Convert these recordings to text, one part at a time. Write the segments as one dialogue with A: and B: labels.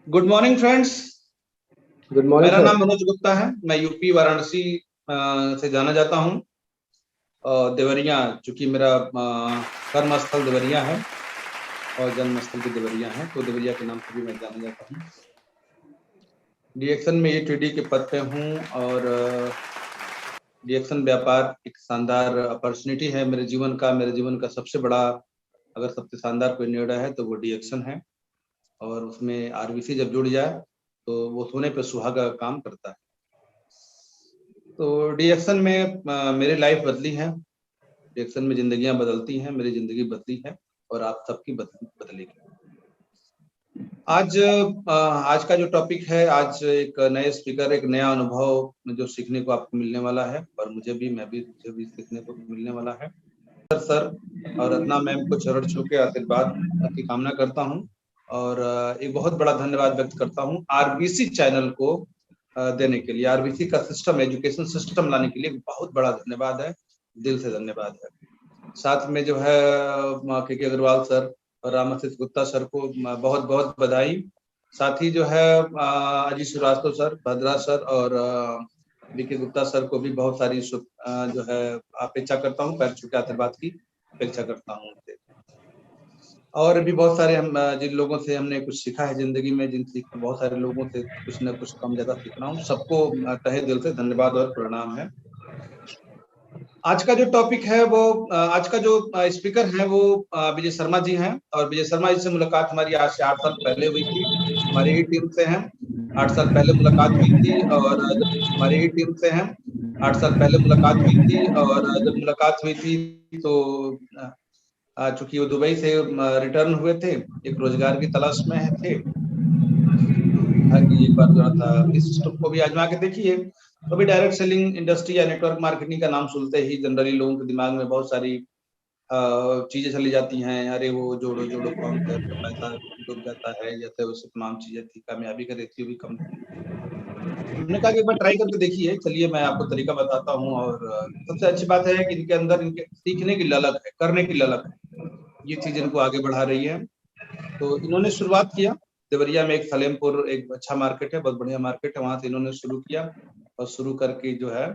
A: Good morning friends.
B: Good morning.
A: मेरा नाम मनोज गुप्ता है। मैं यूपी वाराणसी से जाना जाता हूँ। देवरिया, चूंकि मेरा कर्म स्थल देवरिया है और जन्म स्थल भी देवरिया है, तो देवरिया के नाम से भी मैं जाना जाता हूँ। डीएक्शन में एटीडी के पद पे हूँ और डीएक्शन व्यापार एक शानदार अपॉर्चुनिटी है मेरे जीवन का सबसे बड़ा, अगर सबसे शानदार कोई निर्णय है तो वो डीएक्शन है। और उसमें आरबीसी जब जुड़ जाए तो वो सोने पे सुहागा का काम करता है। तो डीएक्शन में मेरी लाइफ बदली है। डीएक्शन में जिंदगियां बदलती हैं, मेरी जिंदगी बदली है और आप सबकी बदलेगी। आज का जो टॉपिक है, आज एक नए स्पीकर, एक नया अनुभव जो सीखने को आपको मिलने वाला है और मुझे भी सीखने को मिलने वाला है। सर और रत्ना मैम को चरण छू के आशीर्वाद की कामना करता हूँ और एक बहुत बड़ा धन्यवाद व्यक्त करता हूँ आरबीसी चैनल को देने के लिए, आरबीसी का सिस्टम, एजुकेशन सिस्टम लाने के लिए बहुत बड़ा धन्यवाद है, दिल से धन्यवाद है। साथ में जो है के अग्रवाल सर और रामाशीष गुप्ता सर को बहुत बहुत बधाई। साथ ही जो है अजीत श्रीवास्तव सर, भद्रा सर और बीके गुप्ता सर को भी बहुत सारी जो है अपेक्षा करता हूँ, पैर छू के आशीर्वाद की अपेक्षा करता हूँ। और भी बहुत सारे हम जिन लोगों से हमने कुछ सीखा है जिंदगी में, बहुत सारे लोगों से कुछ न कुछ कम ज्यादा सीख रहा हूँ, सबको तहे दिल से धन्यवाद और प्रणाम है। आज का जो टॉपिक है वो आज का जो स्पीकर है वो विजय शर्मा जी हैं और विजय शर्मा जी से मुलाकात हमारी आज से 8 साल पहले हुई थी। हमारी ही टीम से हैं, 8 साल पहले मुलाकात हुई थी और हमारी ही टीम से हैं, 8 साल पहले मुलाकात हुई थी और जब मुलाकात हुई थी तो चूंकि वो दुबई से रिटर्न हुए थे, एक रोजगार की तलाश में थे, कि एक बार जो था इस सिस्टम को भी आजमा के देखिए। तो अभी डायरेक्ट सेलिंग इंडस्ट्री या नेटवर्क मार्केटिंग का नाम सुनते ही जनरली लोगों के दिमाग में बहुत सारी चीजें चली जाती हैं, अरे वो जोड़ो जोड़ो फॉर्म कर पैसा डूब जाता है, जैसे वैसे तमाम चीजें थी, कामयाबी का रेशियो भी कम थी। हमने कहा कि एक बार ट्राई करके देखिए, चलिए मैं आपको तरीका बताता हूँ। और सबसे अच्छी बात है कि इनके अंदर इनके सीखने की ललक है, करने की ललक है, ये चीज इनको आगे बढ़ा रही है। तो इन्होंने शुरुआत किया देवरिया में, एक सलेमपुर एक अच्छा मार्केट है, बहुत बढ़िया मार्केट है, वहां से इन्होंने शुरू किया और शुरू करके जो है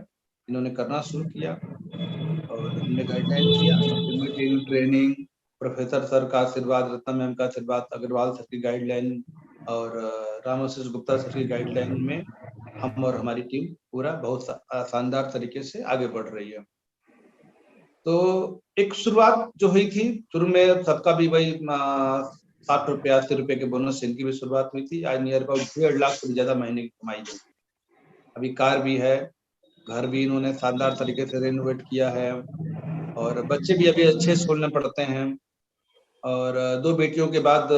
A: इन्होंने करना शुरू किया और हमने गाइडलाइन किया, मीटिंग, ट्रेनिंग, प्रोफेसर सर का आशीर्वाद, रत्ना मैम का आशीर्वाद, अग्रवाल सर की गाइडलाइन और रामाशीष गुप्ता सर की गाइडलाइन में हम और हमारी टीम पूरा बहुत शानदार तरीके से आगे बढ़ रही है। तो एक शुरुआत जो हुई थी, शुरू में सबका भी वही 60 रुपये 80 रुपये के बोनस से इनकी भी शुरुआत हुई थी। आज नियर अबाउट 1.5 लाख से ज्यादा महीने की कमाई है। अभी कार भी है, घर भी इन्होंने शानदार तरीके से रेनोवेट किया है और बच्चे भी अभी अच्छे स्कूल में पढ़ते हैं। और 2 बेटियों के बाद,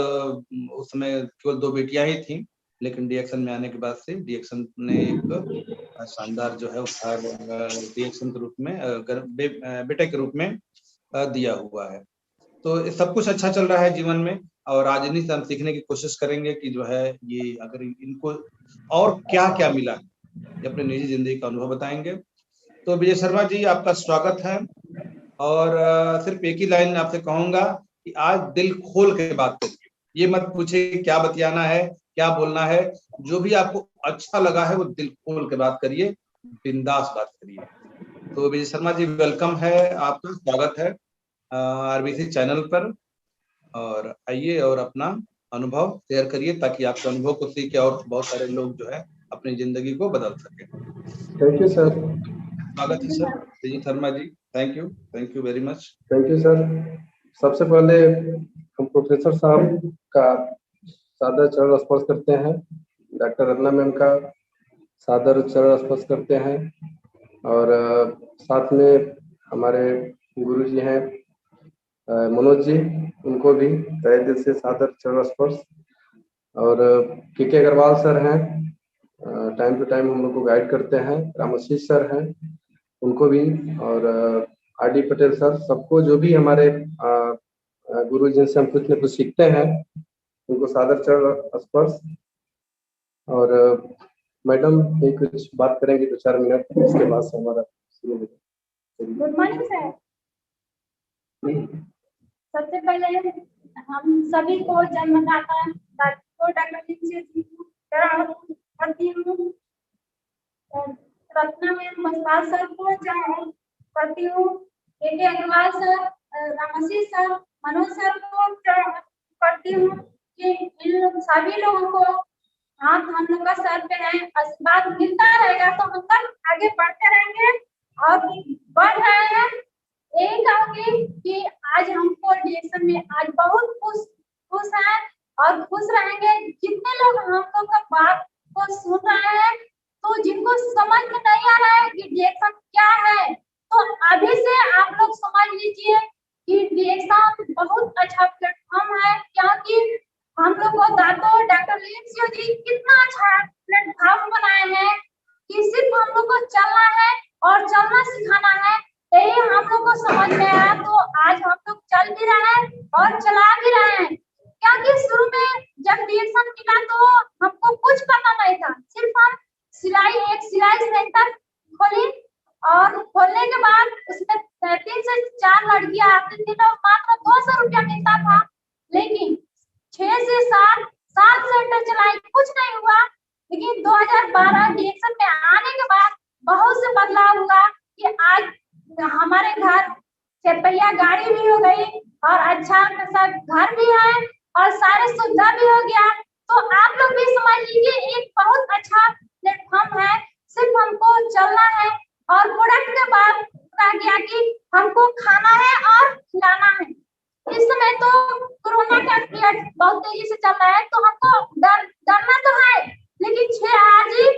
A: उस समय केवल 2 बेटियां ही थी, लेकिन डीएक्शन में आने के बाद से डीएक्शन ने एक शानदार जो है उपहार डीएक्शन के रूप में बेटे के रूप में दिया हुआ है। तो सब कुछ अच्छा चल रहा है जीवन में और आज इन्हीं से हम सीखने की कोशिश करेंगे कि जो है ये अगर इनको और क्या क्या मिला है, ये अपने निजी जिंदगी का अनुभव बताएंगे। तो विजय शर्मा जी, आपका स्वागत है और सिर्फ एक ही लाइन आपसे कहूंगा कि आज दिल खोल के बात करिए, ये मत पूछिए क्या बतियाना है, क्या बोलना है, जो भी आपको अच्छा लगा है वो दिल खोल के बात करिए, बिंदास बात करिए। तो विजय शर्मा जी वेलकम है, आपका स्वागत है आरबीसी चैनल पर, और आइए और अपना अनुभव शेयर करिए ताकि आपके अनुभव को सीख के और बहुत सारे लोग जो है अपनी जिंदगी को बदल सके।
B: Thank you sir.
A: स्वागत है sir Vijay Sharma ji, thank you very much.
B: Thank you sir. सबसे पहले हम प्रोफेसर साहब का सादर चरण स्पर्श करते हैं, डॉक्टर रत्ना मैम का सादर चरण स्पर्श करते हैं और साथ में हमारे गुरु जी हैं मनोज जी, उनको भी तहे दिल से सादर चरण स्पर्श। और के अग्रवाल सर हैं, टाइम टू टाइम हम लोग को गाइड करते हैं, रामाशीष सर हैं, उनको भी, और आर डी पटेल सर, सबको जो भी हमारे गुरु जिनसे हम कुछ न कुछ सीखते हैं, उनको सादर चरण स्पर्श। और मैडम ये कुछ बात करेंगे 2-4 मिनट, उसके बाद से हमारा शुरू होगा।
C: Good morning sir. सबसे पहले हम सभी को जन्मदाता डॉक्टर करती हूँ, रत्ना में मस्तार सर को करती हूँ, AK Agarwal sir, Ramsi sir, Manoj sir को करती हूँ कि इन लोग सभी लोगों को हाथ हम लोग का सर पे है, आशीर्वाद मिलता रहेगा तो हम सब आगे बढ़ते रहेंगे और बढ़ रहे हैं। यही कहूंगी कि आज हमको डिएक्शन में आज बहुत खुश हैं और खुश रहेंगे। जितने लोग हम लोग का बात को सुन रहे हैं, तो जिनको समझ में नहीं आ रहा है कि डिएक्शन क्या है, तो अभी से आप लोग समझ लीजिए कि डिएक्शन बहुत अच्छा प्लेटफॉर्म है, क्योंकि हम लोग को डॉक्टर लिंसियो जी कितना अच्छा प्लेटफॉर्म बनाए हैं कि सिर्फ हम लोग को चलना है और चलना सिखाना है। यही हम लोग को समझ में आया, तो आज हम लोग चल भी रहे हैं और चला भी रहे हैं। क्योंकि शुरू में जब डिएक्शन मिला तो हमको कुछ पता नहीं था, सिर्फ हम एक सिलाई सेंटर खोली और खोलने के बाद उसमें 3 से 4 लड़कियां आती थी, तो मात्र 200 रुपया मिलता था। लेकिन 6 से 7 साल सेंटर चलाई, कुछ नहीं हुआ। लेकिन 2012 डिएक्शन में आने के बाद बहुत से बदलाव हुआ कि आज हमारे घर 4 पहिया गाड़ी भी हो गई और अच्छा खासा घर भी है और सारे सुविधा भी हो गया। तो आप लोग भी समझ लीजिए एक बहुत अच्छा प्लेटफॉर्म है, सिर्फ हमको चलना है और प्रोडक्ट के बाद कहा गया कि हमको खाना है और खिलाना है। इस समय तो कोरोना का पीरियड बहुत तेजी से चल रहा है, तो हमको डरना तो है, लेकिन 6 आजीव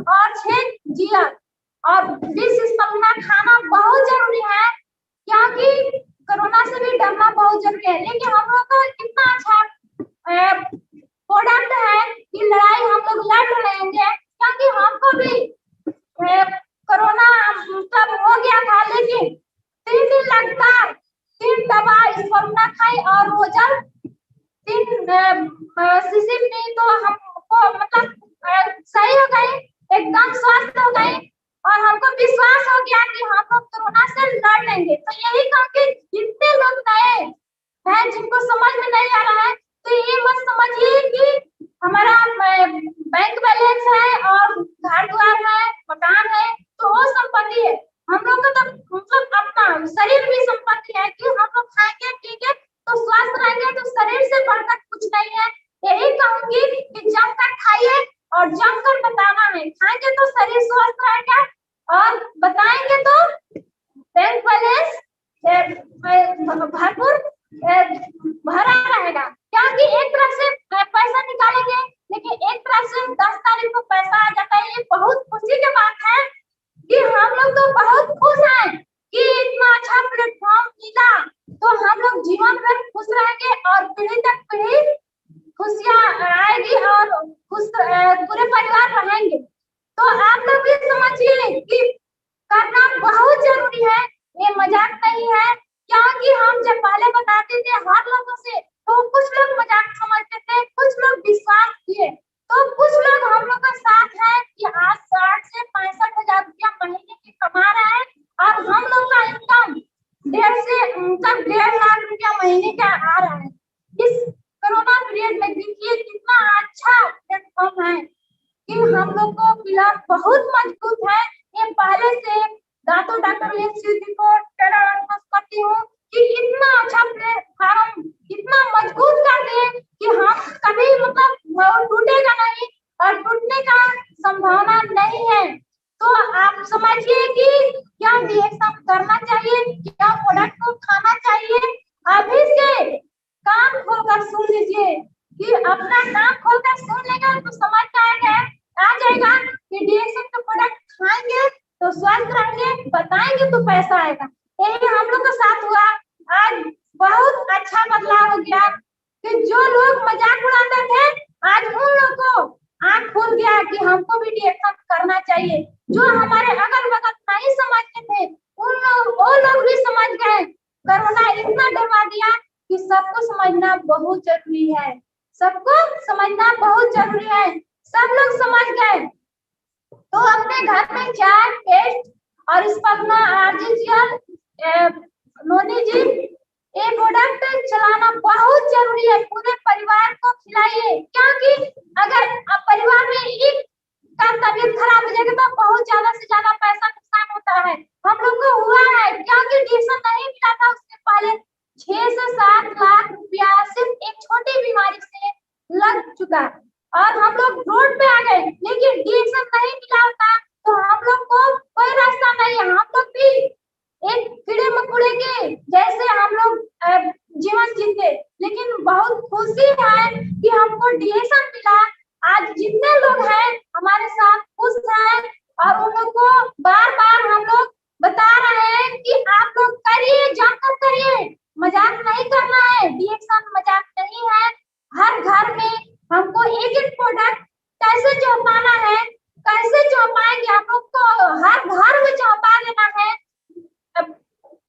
C: और 6 जिया और 20 स्टेमिना खाना बहुत जरूरी है, क्योंकि कोरोना से भी डरना बहुत जरूरी है। लेकिन हम लोग को इतना अच्छा प्रोडक्ट है कि लड़ाई हम लोग लड़ लेंगे, क्योंकि हमको भी कोरोना मतलब हो गया था, लेकिन 3 दिन लगातार 3 दवा स्टेमिना खाई और वो जब 3 शीशी पी तो हमको मतलब सही हो गई, एकदम स्वस्थ हो गई और हमको विश्वास हो गया कि हम लोग कोरोना से लड़ लेंगे। तो यही कहूँगी जितने लोग नए हैं जिनको समझ में नहीं आ रहा है, तो ये मत समझिए कि हमारा बैंक बैलेंस है और घर द्वार है, मकान है, तो वो संपत्ति है। हम लोग का तो मतलब अपना शरीर भी संपत्ति है कि हम लोग खाएंगे पिएंगे तो स्वस्थ रहेंगे, तो शरीर से बढ़कर कुछ नहीं है। यही कहूंगी कि जमकर खाइए और जमकर बताना है, खाएंगे तो शरीर स्वस्थ रहेगा और बताएंगे तो बैंक बैलेंस भरपूर भरा रहेगा। क्योंकि एक तरफ से पैसा निकालेंगे, लेकिन एक तरफ से 10 तारीख को पैसा आ जाता है। ये बहुत खुशी की बात है कि हम लोग तो बहुत खुश हैं कि इतना अच्छा प्लेटफॉर्म मिला, तो हम लोग जीवन भर खुश रहेंगे और पीढ़ी तक पीढ़ी खुशियां आएगी और खुश पूरे परिवार रहेंगे। तो आप लोग भी समझिए कि करना बहुत जरूरी है, ये मजाक नहीं है। क्योंकि हम जब पहले बताते थे हर लोगों से, तो कुछ लोग मजाक समझते थे, कुछ लोग विश्वास किए, तो कुछ लोग हम लोग का साथ है कि आज 60 से 65,000 रुपया महीने की कमा रहे हैं और हम लोग का इनकम 1.5 लाख रुपया महीने का आ रहा है। इस कोरोना पीरियड में देखिए कितना अच्छा प्लेटफॉर्म है कि हम लोग को पिलर बहुत मजबूत है। ये पहले से डॉक्टर लिंसियो जी को करती हूँ कि इतना अच्छा प्लेटफॉर्म इतना मजबूत कर दिए कि हम कभी मतलब टूटेगा नहीं और टूटने का संभावना नहीं है। तो आप समझिए कि क्या रिएक्शन करना चाहिए, क्या प्रोडक्ट को खाना चाहिए। अभी से कान खोलकर सुन लीजिए कि अपना कान खोलकर सुन लेगा तो समझ आ जाएगा कि डिएक्शन का प्रोडक्ट खाएंगे तो स्वस्थ रहेंगे, बताएंगे तो पैसा आएगा। यही हम लोग के साथ हुआ। आज बहुत अच्छा बदलाव हो गया कि जो लोग मजाक उड़ाते थे, आज उन लोगों को आंख खुल गया कि हमको भी डिएक्शन करना चाहिए। जो हमारे अगल बगल नहीं समझते थे, वो लोग भी समझ गए। कोरोना इतना डरवा दिया कि सबको समझना बहुत जरूरी है, सबको समझना बहुत जरूरी है। सब लोग समझ गए तो अपने घर में चाय, पेस्ट और इस पर अपना आर्टिफिशियल नोनी जी ये प्रोडक्ट चलाना बहुत जरूरी है। पूरे परिवार को खिलाइए, क्योंकि अगर परिवार में एक का तबीयत खराब हो जाएगा तो बहुत ज्यादा से ज्यादा पैसा नुकसान होता है। हम लोग को हुआ है, क्योंकि डिसीजन नहीं मिला था उसके पहले 6 से 7 लाख रुपया सिर्फ एक छोटी बीमारी से लग चुका और हम लोग रोड पे आ गए, लेकिन डिसीजन नहीं मिला होता तो हम लोग को कोई रास्ता नहीं है। हम लोग भी एक कीड़े मकोड़े के जैसे हम लोग जीवन जीते, लेकिन बहुत खुशी है कि हमको डिसीजन मिला। आज जितने लोग हैं हमारे साथ खुश हैं और उन लोग को बार बार हम लोग बता रहे हैं कि आप लोग करिए, जमकर करिए, मजाक नहीं करना है। डिसीजन मजाक नहीं है। हर घर में हमको एक एक प्रोडक्ट कैसे चौंकाना है, कैसे चौंकाएंगे हम लोग को हर घर में चौंका देना है,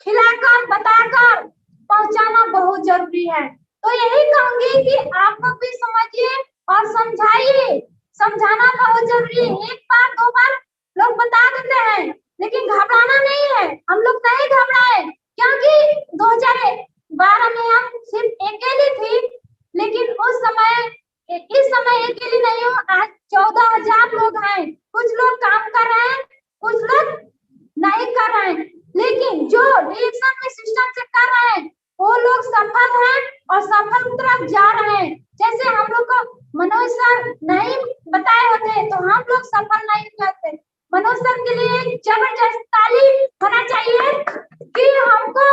C: खिलाकर बताकर पहुंचाना बहुत जरूरी है। तो यही कहूंगी कि आप लोग भी समझिए और समझाइए, समझाना बहुत जरूरी है। एक बार 2 बार लोग बता देते हैं, लेकिन घबराना नहीं है। हम लोग नहीं घबराए, क्योंकि 2012 में हम सिर्फ अकेली थी, लेकिन उस समय इस समय अकेली नहीं हूँ। आज 14,000 लोग हैं। कुछ लोग काम कर रहे हैं, कुछ लोग नहीं कर रहे हैं, लेकिन जो डिसीजन में सिस्टम से कर रहे हैं वो लोग सफल हैं और सफल की तरफ जा रहे हैं। जैसे हम लोग को मनोज सर नहीं बताए होते तो हम लोग सफल नहीं करते। मनोज सर के लिए जबरदस्त ताली होना चाहिए कि हमको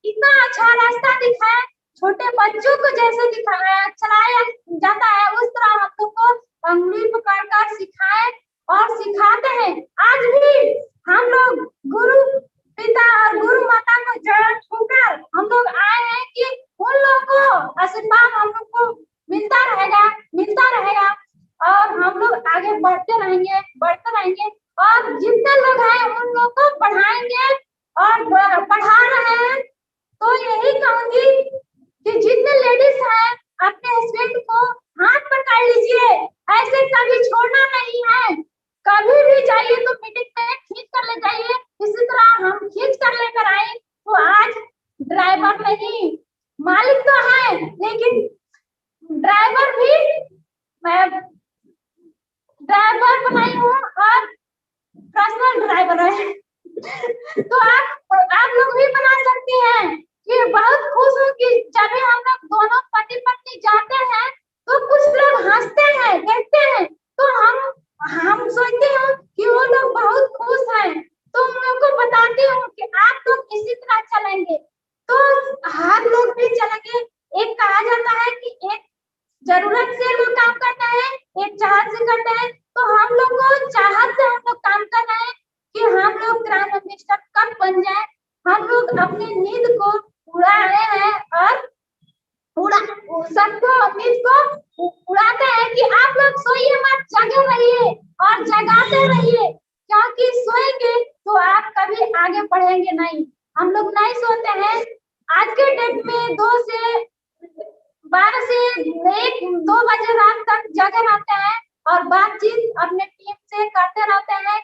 C: इतना अच्छा रास्ता दिखाया, छोटे बच्चों को जैसे दिखाया चलाया जाता है उस तरह हम लोग को अंगुली पकड़कर सिखाए और सिखाते हैं। आज भी हम लोग गुरु पिता और गुरु माता को जड़ छूकर हम लोग आए हैं कि उन लोगों को आशीर्वाद हम लोग को मिलता रहेगा और हम लोग आगे बढ़ते रहेंगे और जितने लोग हैं उन लोग को पढ़ाएंगे और पढ़ा रहे हैं। तो यही कहूंगी कि जितने लेडीज हैं अपने हस्बैंड को हाथ पकड़ लीजिए, ऐसे कभी छोड़ना नहीं है। कभी भी जाइए तो मीटिंग में खींच कर ले जाइए, इसी तरह हम खींच कर लेकर आए। तो आज ड्राइवर नहीं, मालिक तो है, लेकिन ड्राइवर भी मैं ड्राइवर बनाई हूँ और पर्सनल ड्राइवर है। तो आप लोग भी बना सकते हैं। कि बहुत खुश हूँ कि जब हम लोग दोनों पति पत्नी जाते हैं तो कुछ लोग हंसते हैं, देखते हैं, तो हम सोचते हैं कि वो लोग बहुत खुश हैं। तो उन लोगों को बताती हूँ कि आप लोग इसी तरह चलेंगे तो हर लोग भी चलेंगे। एक कहा जाता है कि एक जरूरत से लोग काम करते हैं, एक चाहत से करते हैं। तो हम लोग को चाहत से हम लोग काम कर रहे हैं कि हम लोग ग्राम मिनिस्टर कब बन जाए। हम लोग अपनी नींद को उड़ा रहे हैं और सबको नींद को उड़ाते हैं कि आप लोग सोइए मत, जगे रहिए और जगाते रहिए, क्योंकि सोएंगे तो आप कभी आगे बढ़ेंगे नहीं। हम लोग नहीं सोते हैं। आज के डेट में 2 से 12 से 1-2 बजे रात तक जगे रहते हैं और बातचीत अपने टीम से करते रहते हैं,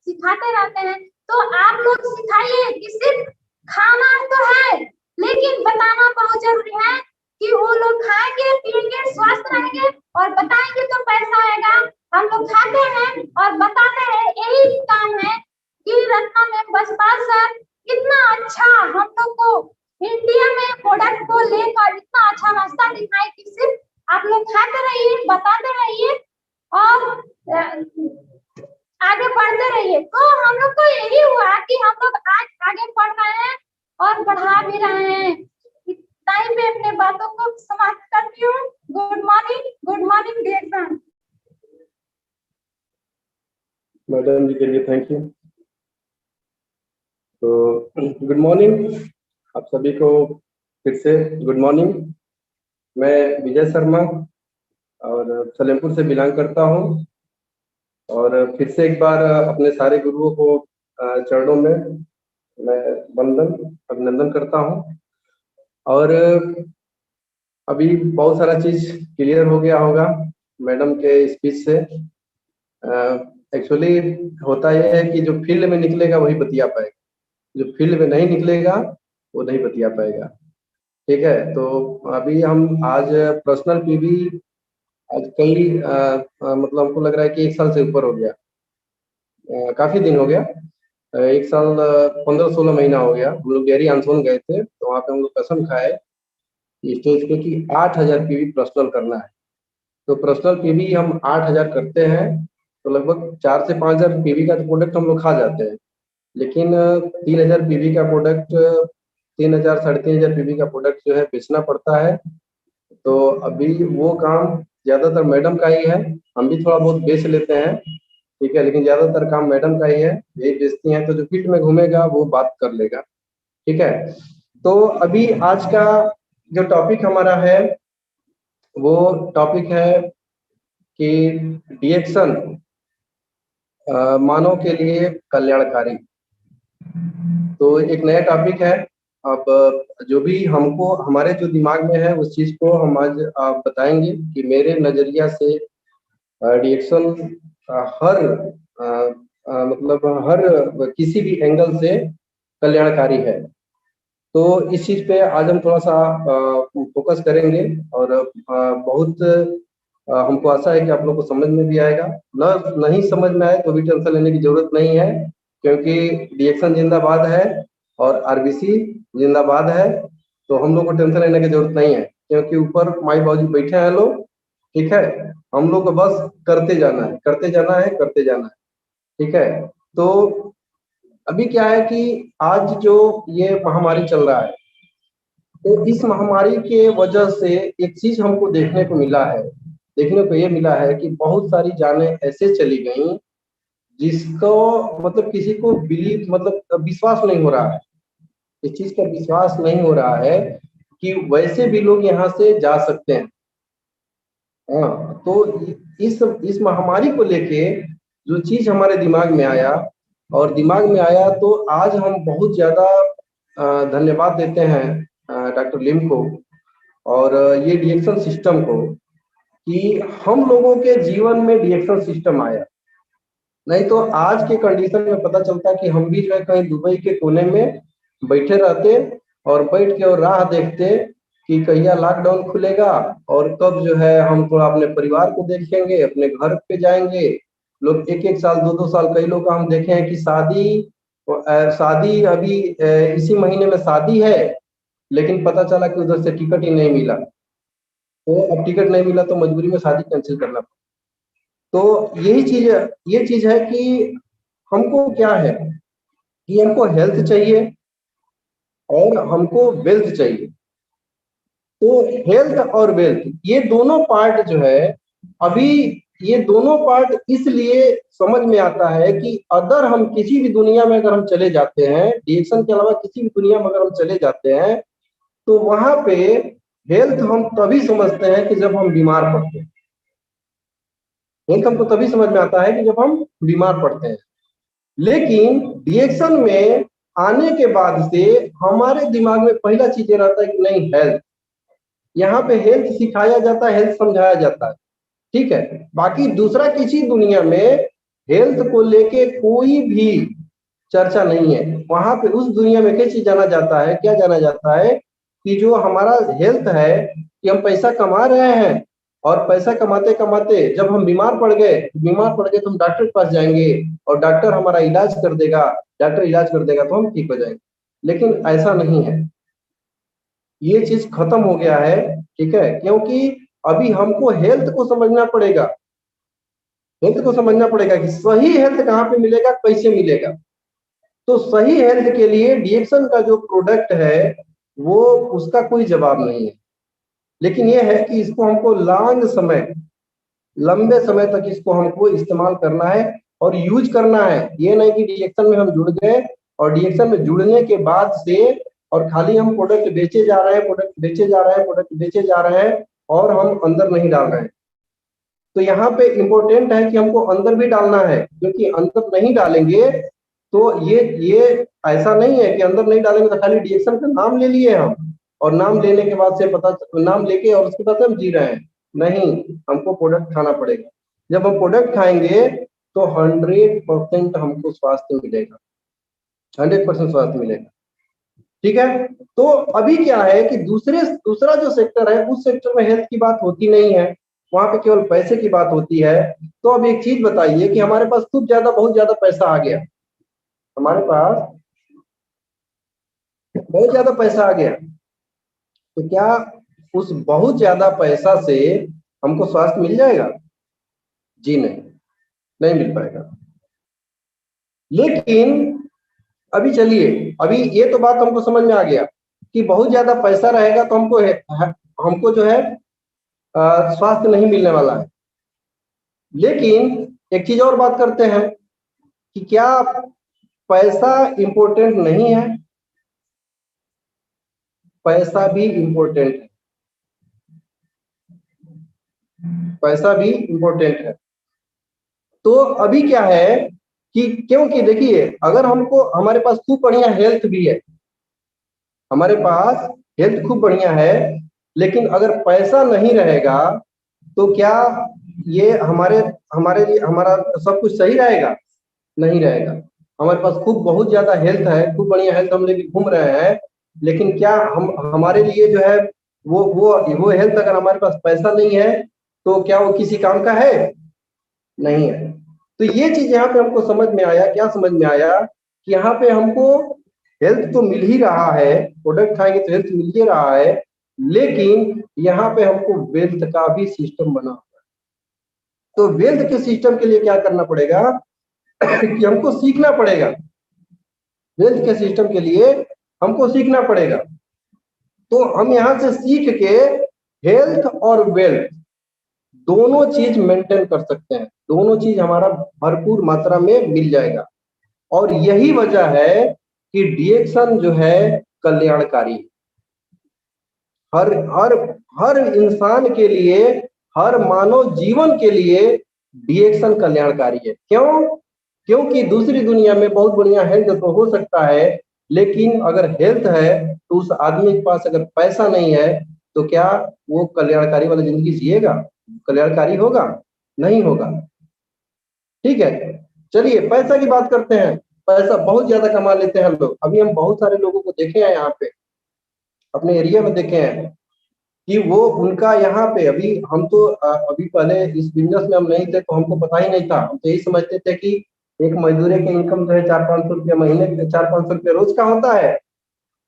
C: सिखाते रहते हैं। तो आप लोग सिखाइए कि सिर्फ खाना तो है, लेकिन बताना बहुत जरूरी है कि वो लोग खाएंगे, पिएंगे, स्वस्थ रहेंगे और बताएंगे तो पैसा आएगा। हम लोग खाते हैं और बताते हैं, यही काम है कि रत्ना में बसपाल सर इतना अच्छा हम लोग को इंडिया में प्रोडक्ट को लेकर इतना अच्छा रास्ता दिखाए कि सिर्फ आप लोग खाते रहिए, बताते रहिए और आगे बढ़ते रहिए। तो हम लोग को यही हुआ कि हम लोग आज आगे बढ़ रहे हैं और बढ़ा भी रहे हैं। टाइम पे अपने बातों को समाप्त करती हूँ। Good morning dear friend.
B: Madam ji के लिए थैंक यू। तो गुड मॉर्निंग आप सभी को, फिर से गुड मॉर्निंग। मैं विजय शर्मा और सलेमपुर से बिलोंग करता हूँ और फिर से एक बार अपने सारे गुरुओं को चरणों में मैं वंदन अभिनंदन करता हूँ। और अभी बहुत सारा चीज क्लियर हो गया होगा मैडम के स्पीच से। एक्चुअली होता यह है कि जो फील्ड में निकलेगा वही बतिया पाएगा, जो फील्ड में नहीं निकलेगा वो नहीं बतिया पाएगा। ठीक है, तो अभी हम आज पर्सनल पीवी आज कई मतलब हमको लग रहा है कि 1 साल से ऊपर हो गया, काफी दिन हो गया, 1 साल 15-16 महीना हो गया। हम लोग डेयरी आंसोन गए थे, तो वहाँ पे हम लोग कसम खाए स्टेज पे कि 8000 पीवी पर्सनल करना है। तो पर्सनल पीवी हम 8000 करते हैं, तो लगभग 4 से 5000 पीवी का प्रोडक्ट हम लोग खा जाते हैं। लेकिन 3000 पीवी का प्रोडक्ट, 3000 साढ़े 3000 पीवी का प्रोडक्ट जो है बेचना पड़ता है। तो अभी वो काम ज्यादातर मैडम का ही है, हम भी थोड़ा बहुत बेच लेते हैं, ठीक है, लेकिन ज्यादातर काम मैडम का ही है, यही बेचती हैं। तो जो फील्ड में घूमेगा वो बात कर लेगा, ठीक है। तो अभी आज का जो टॉपिक हमारा है वो टॉपिक है कि डीएक्शन मानव के लिए कल्याणकारी। तो एक नया टॉपिक है। अब जो भी हमको हमारे जो दिमाग में है उस चीज को हम आज आप बताएंगे कि मेरे नजरिया से डीएक्शन हर मतलब हर किसी भी एंगल से कल्याणकारी है। तो इस चीज पे आज हम थोड़ा सा फोकस करेंगे और बहुत हमको आशा है कि आप लोग को समझ में भी आएगा। नहीं समझ में आए तो भी टेंशन लेने की जरूरत नहीं है, क्योंकि डीएक्शन जिंदाबाद है और आरबीसी जिंदाबाद है। तो हम लोग को टेंशन लेने की जरूरत नहीं है, क्योंकि ऊपर माई बाबूजी बैठे हैं लोग, ठीक है। हम लोग को बस करते जाना है, करते जाना है, करते जाना है, ठीक है। तो अभी क्या है कि आज जो ये महामारी चल रहा है, तो इस महामारी के वजह से एक चीज हमको देखने को मिला है, देखने को ये मिला है कि बहुत सारी जानें ऐसे चली गई जिसको मतलब किसी को बिलीव मतलब विश्वास नहीं हो रहा है, इस चीज का विश्वास नहीं हो रहा है कि वैसे भी लोग यहाँ से जा सकते हैं। हाँ, तो इस महामारी को लेके जो चीज हमारे दिमाग में आया, और दिमाग में आया तो आज हम बहुत ज्यादा धन्यवाद देते हैं डॉक्टर लिम को और ये डीएक्शन सिस्टम को कि हम लोगों के जीवन में डीएक्शन सिस्टम आया। नहीं तो आज के कंडीशन में पता चलता कि हम भी जो है कहीं दुबई के कोने में बैठे रहते और बैठ के और राह देखते कि कहिया लॉकडाउन खुलेगा और कब जो है हम थोड़ा अपने परिवार को देखेंगे, अपने घर पे जाएंगे। लोग 1-1 साल 2-2 साल, कई लोग का हम देखे हैं कि शादी अभी इसी महीने में शादी है, लेकिन पता चला कि उधर से टिकट ही नहीं मिला। तो अब टिकट नहीं मिला तो मजबूरी में शादी कैंसिल करना पड़ा। तो ये चीज है कि हमको क्या है कि हमको हेल्थ चाहिए और हमको वेल्थ चाहिए। तो हेल्थ और वेल्थ ये दोनों पार्ट जो है, अभी ये दोनों पार्ट इसलिए समझ में आता है कि अगर हम किसी भी दुनिया में अगर हम चले जाते हैं, डीएक्शन के अलावा किसी भी दुनिया में अगर हम चले जाते हैं, तो वहां पे हेल्थ हम तभी समझते हैं कि जब हम बीमार पड़ते हैं। हेल्थ हमको तभी समझ में आता है कि जब हम बीमार पड़ते हैं। लेकिन डीएक्शन में आने के बाद से हमारे दिमाग में पहला चीज ये रहता है कि नहीं, हेल्थ, यहाँ पे हेल्थ सिखाया जाता है, हेल्थ समझाया जाता है, ठीक है। बाकी दूसरा किसी दुनिया में हेल्थ को लेके कोई भी चर्चा नहीं है। वहां पे उस दुनिया में क्या चीज जाना जाता है, क्या जाना जाता है कि जो हमारा हेल्थ है कि हम पैसा कमा रहे हैं और पैसा कमाते कमाते जब हम बीमार पड़ गए तो हम डॉक्टर के पास जाएंगे और डॉक्टर हमारा इलाज कर देगा, डॉक्टर इलाज कर देगा तो हम ठीक हो जाएंगे। लेकिन ऐसा नहीं है, ये चीज खत्म हो गया है, ठीक है। क्योंकि अभी हमको हेल्थ को समझना पड़ेगा, हेल्थ को समझना पड़ेगा कि सही हेल्थ कहाँ पे मिलेगा, कैसे मिलेगा। तो सही हेल्थ के लिए डीएक्शन का जो प्रोडक्ट है वो उसका कोई जवाब नहीं है। लेकिन ये है कि इसको हमको लंबे समय तक इसको हमको इस्तेमाल करना है और यूज करना है। ये नहीं कि डीएक्शन में हम जुड़ गए और डीएक्शन में जुड़ने के बाद से और खाली हम प्रोडक्ट बेचे जा रहे हैं, प्रोडक्ट बेचे जा रहे हैं, प्रोडक्ट बेचे जा रहे हैं और हम अंदर नहीं डाल रहे हैं। तो यहाँ पे इम्पोर्टेंट है कि हमको अंदर भी डालना है, क्योंकि अंदर नहीं डालेंगे तो ये ऐसा नहीं है कि अंदर नहीं डालेंगे तो खाली डीएक्शन का नाम ले लिए हम, और नाम लेने के बाद से नाम लेके और उसके बाद हम जी रहे हैं। नहीं, हमको प्रोडक्ट खाना पड़ेगा। जब हम प्रोडक्ट खाएंगे तो 100% हमको स्वास्थ्य मिलेगा, 100% स्वास्थ्य मिलेगा। ठीक है, तो अभी क्या है कि दूसरा जो सेक्टर है उस सेक्टर में हेल्थ की बात होती नहीं है, वहां पे केवल पैसे की बात होती है। तो अब एक चीज बताइए कि हमारे पास बहुत ज्यादा पैसा आ गया, हमारे पास बहुत ज्यादा पैसा आ गया, तो क्या उस बहुत ज्यादा पैसा से हमको स्वास्थ्य मिल जाएगा? जी नहीं, नहीं मिल पाएगा। लेकिन अभी चलिए, अभी ये तो बात हमको समझ में आ गया कि बहुत ज्यादा पैसा रहेगा तो हमको जो है स्वास्थ्य नहीं मिलने वाला है। लेकिन एक चीज और बात करते हैं कि क्या पैसा इंपॉर्टेंट नहीं है? पैसा भी इंपॉर्टेंट है, पैसा भी इंपॉर्टेंट है। तो अभी क्या है कि क्योंकि देखिए, अगर हमको हमारे पास खूब बढ़िया हेल्थ भी है, हमारे पास हेल्थ खूब बढ़िया है, लेकिन अगर पैसा नहीं रहेगा तो क्या ये हमारे लिए हमारा सब कुछ सही रहेगा? नहीं रहेगा। हमारे पास खूब बहुत ज्यादा हेल्थ है, खूब बढ़िया हेल्थ हम लेके घूम रहे हैं, लेकिन क्या हम हमारे लिए जो है वो हेल्थ अगर हमारे पास पैसा नहीं है तो क्या वो किसी काम का है? नहीं है। तो ये चीज यहाँ पे हमको समझ में आया, क्या समझ में आया कि यहाँ पे हमको हेल्थ तो मिल ही रहा है, प्रोडक्ट खाएंगे तो हेल्थ मिल ही रहा है, लेकिन यहाँ पे हमको वेल्थ का भी सिस्टम बना हुआ है। तो वेल्थ के सिस्टम के लिए क्या करना पड़ेगा कि हमको सीखना पड़ेगा। वेल्थ के सिस्टम के लिए हमको सीखना पड़ेगा। तो हम यहाँ से सीख के हेल्थ और वेल्थ दोनों चीज मेंटेन कर सकते हैं, दोनों चीज हमारा भरपूर मात्रा में मिल जाएगा। और यही वजह है कि डीएक्शन जो है कल्याणकारी, हर हर हर इंसान के लिए, हर मानव जीवन के लिए डीएक्शन कल्याणकारी है। क्यों? क्योंकि दूसरी दुनिया में बहुत बढ़िया हेल्थ तो हो सकता है, लेकिन अगर हेल्थ है तो उस आदमी के पास अगर पैसा नहीं है तो क्या वो कल्याणकारी वाली जिंदगी जिएगा? कल्याणकारी होगा? नहीं होगा। ठीक है, चलिए पैसा की बात करते हैं। पैसा बहुत ज्यादा कमा लेते हैं लोग। अभी हम बहुत सारे लोगों को देखे हैं, यहाँ पे अपने एरिया में देखे हैं कि वो उनका यहाँ पे अभी हम तो अभी पहले इस बिजनेस में हम नहीं थे तो हमको पता ही नहीं था। हम तो यही समझते थे कि एक मजदूरी की इनकम जो है 400-500 रुपया महीने, 400-500 रुपया रोज का होता है,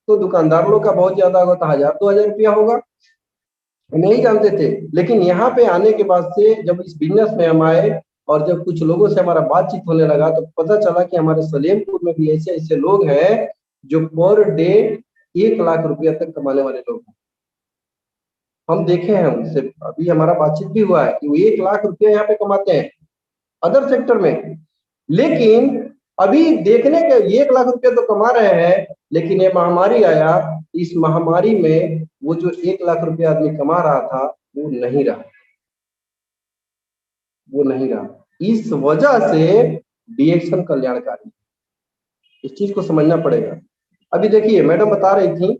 B: तो दुकानदार लोग का बहुत ज्यादा होगा तो 1000-2000 रुपया होगा, नहीं जानते थे। लेकिन यहाँ पे आने के बाद से जब इस बिजनेस में हम आए और जब कुछ लोगों से हमारा बातचीत होने लगा तो पता चला कि हमारे सलेमपुर में भी ऐसे ऐसे लोग हैं जो पर डे 1 लाख रुपया तक कमाने वाले लोग हैं। हम देखे हैं उनसे, अभी हमारा बातचीत भी हुआ है कि वो 1 लाख रुपया यहाँ पे कमाते हैं अदर सेक्टर में। लेकिन अभी देखने के 1 लाख रुपया तो कमा रहे हैं, लेकिन ये महामारी आया, इस महामारी में वो जो 1 लाख रुपया आदमी कमा रहा था वो नहीं रहा, वो नहीं रहा। इस वजह से डीएक्शन कल्याणकारी, इस चीज को समझना पड़ेगा। अभी देखिए मैडम बता रही थी,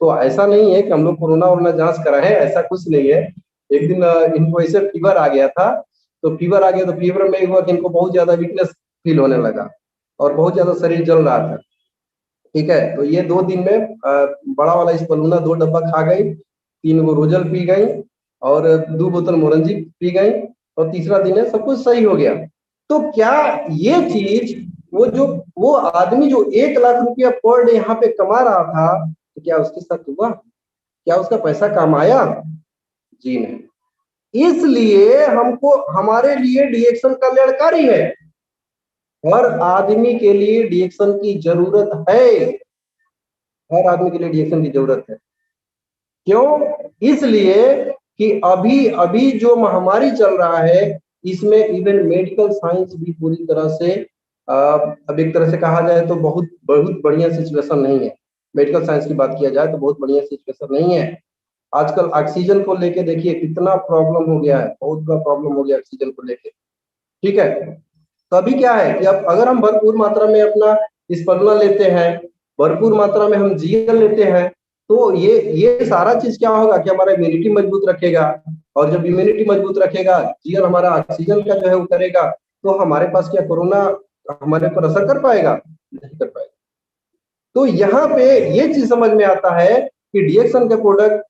B: तो ऐसा नहीं है कि हम लोग कोरोना वोरोना जांच कराए, ऐसा कुछ नहीं है। एक दिन इनको ऐसे फीवर आ गया था, तो फीवर आ गया तो फीवर में हुआ कि इनको बहुत ज्यादा वीकनेस फील होने लगा और बहुत ज्यादा शरीर जल रहा था। ठीक है, तो ये 2 दिन में बड़ा वाला स्पलूना 2 डब्बा खा गई, 3 गो रोजल पी गई और 2 बोतल मोरंजी पी गई, और तीसरा दिन है सब कुछ सही हो गया। तो क्या ये चीज वो आदमी जो 1 लाख रुपया पर डे यहाँ पे कमा रहा था, तो क्या उसके साथ हुआ? क्या उसका पैसा काम आया? जी नहीं। इसलिए हमको, हमारे लिए डीएक्शन कल्याणकारी है। हर आदमी के लिए डीएक्शन की जरूरत है, हर आदमी के लिए डीएक्शन की जरूरत है। क्यों? इसलिए कि अभी अभी जो महामारी चल रहा है इसमें इवन मेडिकल साइंस भी पूरी तरह से अब एक तरह से कहा जाए तो बहुत बहुत बढ़िया सिचुएशन नहीं है। मेडिकल साइंस की बात किया जाए तो बहुत बढ़िया सिचुएशन नहीं है। आजकल ऑक्सीजन को लेके देखिए कितना प्रॉब्लम हो गया है, बहुत बड़ा प्रॉब्लम हो गया ऑक्सीजन को लेके। ठीक है, तो अभी क्या है कि अब अगर हम भरपूर मात्रा में अपना स्पंदना लेते हैं, भरपूर मात्रा में हम जीएल लेते हैं, तो ये सारा चीज क्या होगा कि हमारा इम्यूनिटी मजबूत रखेगा, और जब इम्यूनिटी मजबूत रखेगा, जीवन हमारा ऑक्सीजन का जो है वो करेगा, तो हमारे पास क्या कोरोना हमारे पर असर कर पाएगा? नहीं कर पाएगा। तो यहाँ पे ये चीज समझ में आता है कि डीएक्सन के प्रोडक्ट,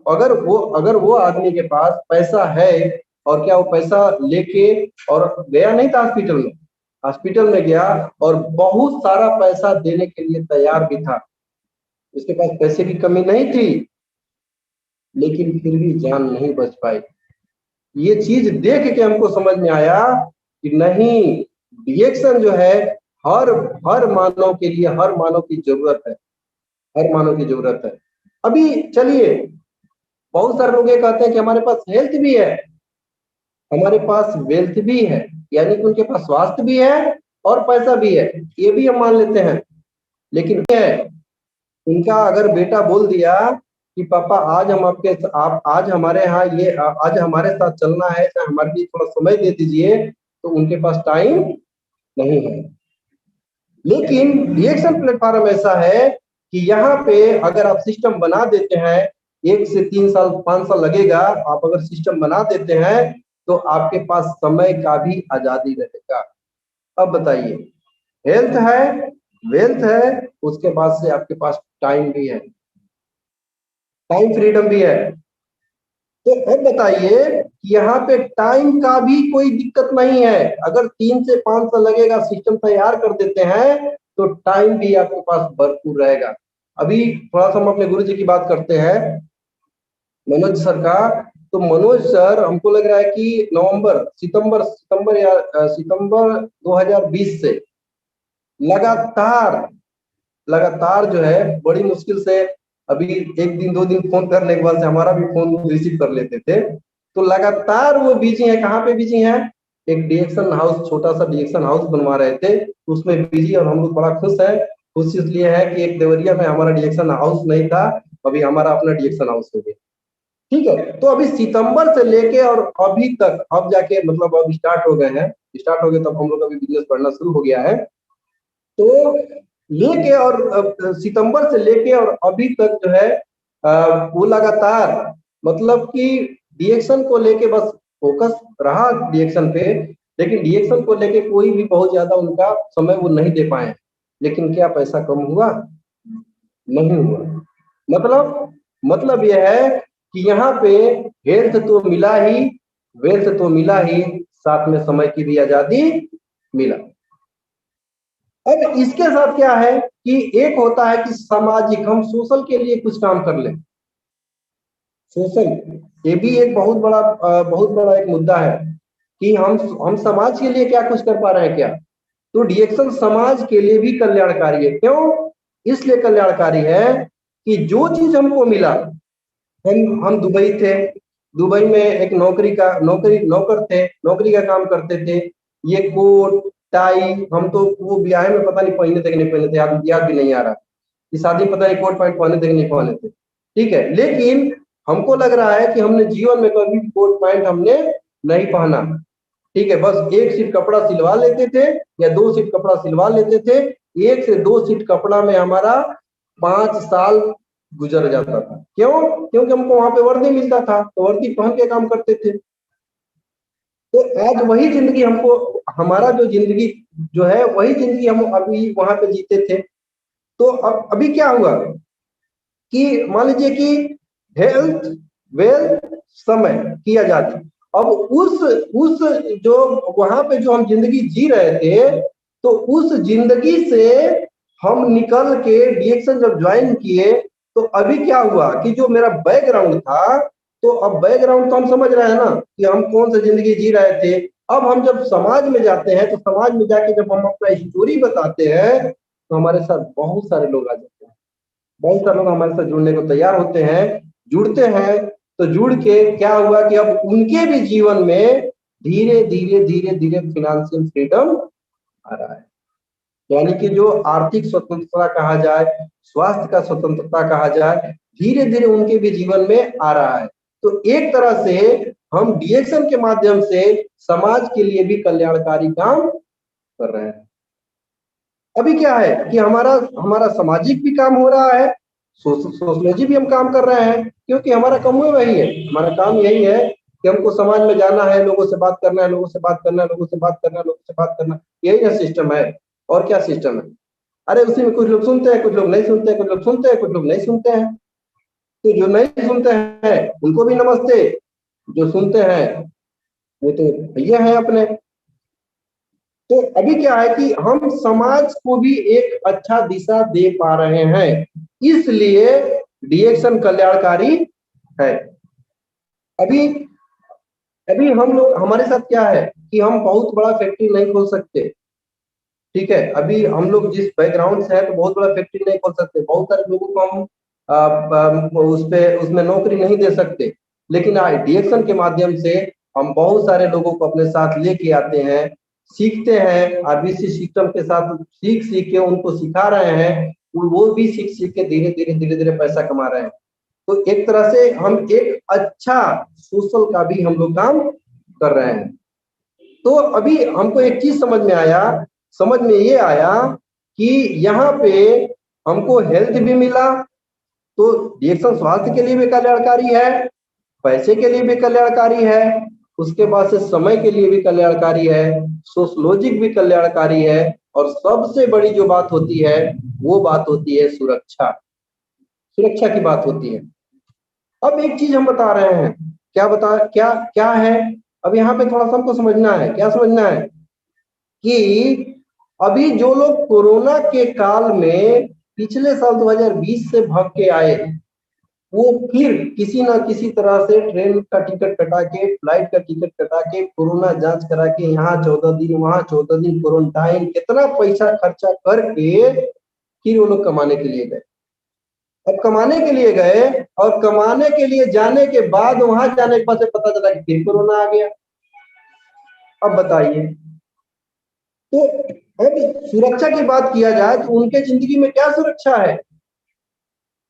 B: अगर वो आदमी के पास पैसा है, और क्या वो पैसा लेके और गया नहीं था हॉस्पिटल में गया और बहुत सारा पैसा देने के लिए तैयार भी था, उसके पास पैसे की कमी नहीं थी, लेकिन फिर भी जान नहीं बच पाई। ये चीज देख के हमको समझ में आया कि नहीं, डीएक्सन जो है हर मानव के लिए, हर मानव की जरूरत है, हर मानव की जरूरत है। अभी चलिए, बहुत सारे लोग ये कहते हैं कि हमारे पास हेल्थ भी है, हमारे पास वेल्थ भी है, यानी कि उनके पास स्वास्थ्य भी है और पैसा भी है, ये भी हम मान लेते हैं। लेकिन उनका अगर बेटा बोल दिया कि पापा आज हम आज हमारे यहाँ आज हमारे साथ चलना है, चाहे हमारे लिए थोड़ा समय दे दीजिए, तो उनके पास टाइम नहीं है। लेकिन डीएक्सन प्लेटफॉर्म ऐसा है कि यहाँ पे अगर आप सिस्टम बना देते हैं, 1 से 3 साल 5 साल लगेगा, आप अगर सिस्टम बना देते हैं तो आपके पास समय का भी आजादी रहेगा। अब बताइए, हेल्थ है, वेल्थ है, उसके बाद से आपके पास टाइम भी है, टाइम फ्रीडम भी है। तो अब बताइए कि यहाँ पे टाइम का भी कोई दिक्कत नहीं है। अगर 3 से 5 साल लगेगा, सिस्टम तैयार कर देते हैं, तो टाइम भी आपके पास भरपूर रहेगा। अभी थोड़ा सा हम अपने गुरु जी की बात करते हैं, मनोज सर का। तो मनोज सर, हमको लग रहा है कि सितंबर 2020 से लगातार जो है बड़ी मुश्किल से, अभी 1 दिन 2 दिन फोन करने के बाद से हमारा भी फोन रिसीव कर लेते थे, तो लगातार वो बिजी है। कहाँ पे बिजी है? एक डीएक्सन हाउस, छोटा सा डीएक्सन हाउस बनवा रहे थे, उसमें बिजी, और हम लोग बड़ा खुश है। खुश इसलिए है कि एक देवरिया में हमारा डीएक्सन हाउस नहीं था, अभी हमारा अपना डीएक्सन हाउस हो गया। ठीक है, तो अभी सितंबर से लेके और अभी तक, अब जाके मतलब अब स्टार्ट हो गए, तब हम लोग का भी बिजनेस बढ़ना शुरू हो गया है। तो लेके और सितंबर से लेके और अभी तक जो है वो लगातार, मतलब कि डीएक्सन को लेके बस फोकस रहा डीएक्सन पे, लेकिन डीएक्सन को लेके कोई भी बहुत ज्यादा उनका समय वो नहीं दे पाए। लेकिन क्या पैसा कम हुआ? नहीं हुआ। मतलब यह है कि यहाँ पे हेल्थ तो मिला ही, वेल्थ तो मिला ही, साथ में समय की भी आजादी मिला। अब इसके साथ क्या है कि एक होता है कि सामाजिक, हम सोशल के लिए कुछ काम कर लें। सोशल, ये भी एक बहुत बड़ा एक मुद्दा है कि हम समाज के लिए क्या कुछ कर पा रहे हैं क्या? तो डीएक्सन समाज के लिए भी कल्याणकारी है। क्यों इसलिए कल्याणकारी है कि जो चीज हमको मिला, हम दुबई थे, दुबई में एक नौकर थे, नौकरी का काम करते थे, ये कोट टाई, हम तो वो ब्याह में पता नहीं पहने थे कि नहीं पहने थे, याद भी नहीं आ रहा कि शादी पता नहीं कोट पैंट पहने थे कि नहीं पहने थे। ठीक है, लेकिन हमको लग रहा है कि हमने जीवन में कभी कोट पैंट हमने नहीं पहना। ठीक है, बस 1 सीट कपड़ा सिलवा लेते थे या 2 सीट कपड़ा सिलवा लेते थे, 1 से 2 सीट कपड़ा में हमारा 5 साल गुजर जाता था। क्यों? क्योंकि हमको वहां पे वर्दी मिलता था, तो वर्दी पहन के काम करते थे। तो आज वही जिंदगी हमको, हमारा जो जिंदगी जो है वही जिंदगी हम अभी वहां पे जीते थे। तो अब अभी क्या हुआ कि मान लीजिए कि हेल्थ, वेल्थ, समय की आजादी, अब उस जो वहां पे जो हम जिंदगी जी रहे थे, तो उस जिंदगी से हम निकल के डीएक्सन जब ज्वाइन किए, तो अभी क्या हुआ कि जो मेरा बैकग्राउंड था, तो अब बैकग्राउंड तो हम समझ रहे हैं ना कि हम कौन सी जिंदगी जी रहे थे। अब हम जब समाज में जाते हैं, तो समाज में जाके जब हम अपना स्टोरी बताते हैं, तो हमारे साथ बहुत सारे लोग आ जाते हैं, बहुत सारे लोग हमारे साथ जुड़ने को तैयार होते हैं, जुड़ते हैं। तो जुड़ के क्या हुआ कि अब उनके भी जीवन में धीरे धीरे फिनेंशियल फ्रीडम आ रहा है, यानी कि जो आर्थिक स्वतंत्रता कहा जाए, स्वास्थ्य का स्वतंत्रता कहा जाए, धीरे धीरे उनके भी जीवन में आ रहा है। तो एक तरह से हम डीएक्सन के माध्यम से समाज के लिए भी कल्याणकारी काम कर रहे हैं। अभी क्या है कि हमारा सामाजिक भी काम हो रहा है, सोशलॉजी भी हम काम कर रहे हैं, क्योंकि हमारा काम वही है, हमारा काम यही है कि हमको समाज में जाना है, लोगों से बात करना है, लोगों से बात करना है, लोगों से बात करना है, लोगों से बात करना, यही ना सिस्टम है। और क्या सिस्टम है? अरे उसी में कुछ लोग सुनते हैं, कुछ लोग नहीं सुनते हैं, कुछ लोग सुनते हैं, कुछ लोग नहीं सुनते हैं। तो जो नहीं सुनते हैं उनको भी नमस्ते, जो सुनते हैं वो तो भैया है अपने। तो अभी क्या है कि हम समाज को भी एक अच्छा दिशा दे पा रहे हैं, इसलिए डीएक्शन कल्याणकारी है। अभी अभी हम लोग, हमारे साथ क्या है कि हम बहुत बड़ा फैक्ट्री नहीं खोल सकते, ठीक है। अभी हम लोग जिस बैकग्राउंड से है तो बहुत बड़ा फैक्ट्री नहीं खोल सकते, बहुत सारे लोगों को हम उसमें नौकरी नहीं दे सकते, लेकिन डीएक्शन के माध्यम से हम बहुत सारे लोगों को अपने साथ लेके आते हैं, सीखते हैं, आरबीसी सिस्टम के साथ सीख सीख के उनको सिखा रहे हैं, वो भी सीख सीख के धीरे धीरे धीरे धीरे पैसा कमा रहे हैं। तो एक तरह से हम एक अच्छा सोशल का भी हम लोग काम कर रहे हैं। तो अभी हमको एक चीज समझ में ये आया कि यहाँ पे हमको हेल्थ भी मिला, तो डीएक्शन स्वास्थ्य के लिए भी कल्याणकारी है, पैसे के लिए भी कल्याणकारी है, उसके बाद से समय के लिए भी कल्याणकारी है, सोशलॉजिक भी कल्याणकारी है, और सबसे बड़ी जो बात होती है वो बात होती है सुरक्षा की बात होती है। अब एक चीज हम बता रहे हैं, क्या है, अब यहाँ पे थोड़ा सा हमको समझना है, क्या समझना है कि अभी जो लोग कोरोना के काल में पिछले साल 2020 से भाग के आए, वो फिर किसी ना किसी तरह से ट्रेन का टिकट कटा के, फ्लाइट का टिकट कटा के, कोरोना जांच करा के, यहाँ 14 दिन वहां 14 दिन क्वारंटाइन, कितना पैसा खर्चा करके फिर वो लोग कमाने के लिए गए। अब कमाने के लिए गए, और कमाने के लिए जाने के बाद वहां जाने के बाद से पता चला कि फिर कोरोना आ गया। अब बताइए, तो अब सुरक्षा की बात किया जाए तो उनके जिंदगी में क्या सुरक्षा है?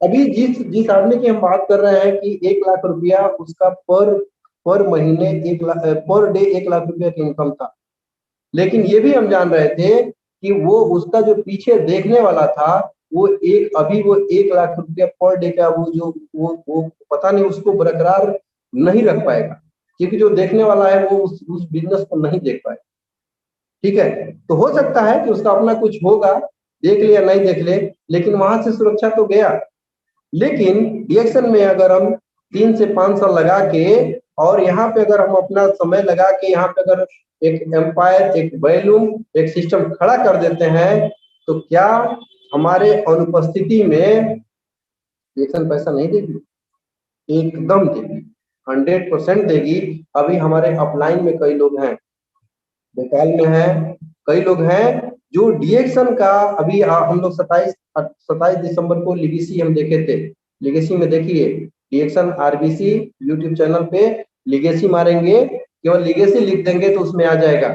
B: अभी जिस आदमी की हम बात कर रहे हैं कि 1 लाख रुपया उसका पर महीने 1 लाख पर डे 1 लाख रुपया की इनकम था, लेकिन ये भी हम जान रहे थे कि वो उसका जो पीछे देखने वाला था वो अभी वो 1 लाख रुपया पर डे का वो पता नहीं उसको बरकरार नहीं रख पाएगा, क्योंकि जो देखने वाला है वो उस बिजनेस को नहीं देख पाएगा, ठीक है। तो हो सकता है कि उसका अपना कुछ होगा, देख ले या नहीं देख ले, लेकिन वहां से सुरक्षा तो गया। लेकिन डीएक्शन में अगर हम 3 से 5 साल लगा के, और यहाँ पे अगर हम अपना समय लगा के यहाँ पे अगर एक एम्पायर, एक वैल्यूम, एक सिस्टम खड़ा कर देते हैं, तो क्या हमारे अनुपस्थिति में डीएक्शन पैसा नहीं देगी? एकदम देगी, 100% देगी। अभी हमारे अपलाइन में कई लोग हैं, भोपाल में है, कई लोग हैं जो डीएक्शन का अभी हम लोग 27 दिसंबर को लिगेसी हम देखे थे। लिगेसी में देखिए, डीएक्शन आरबीसी यूट्यूब चैनल पे लिगेसी मारेंगे, केवल लिगेसी लिख देंगे तो उसमें आ जाएगा।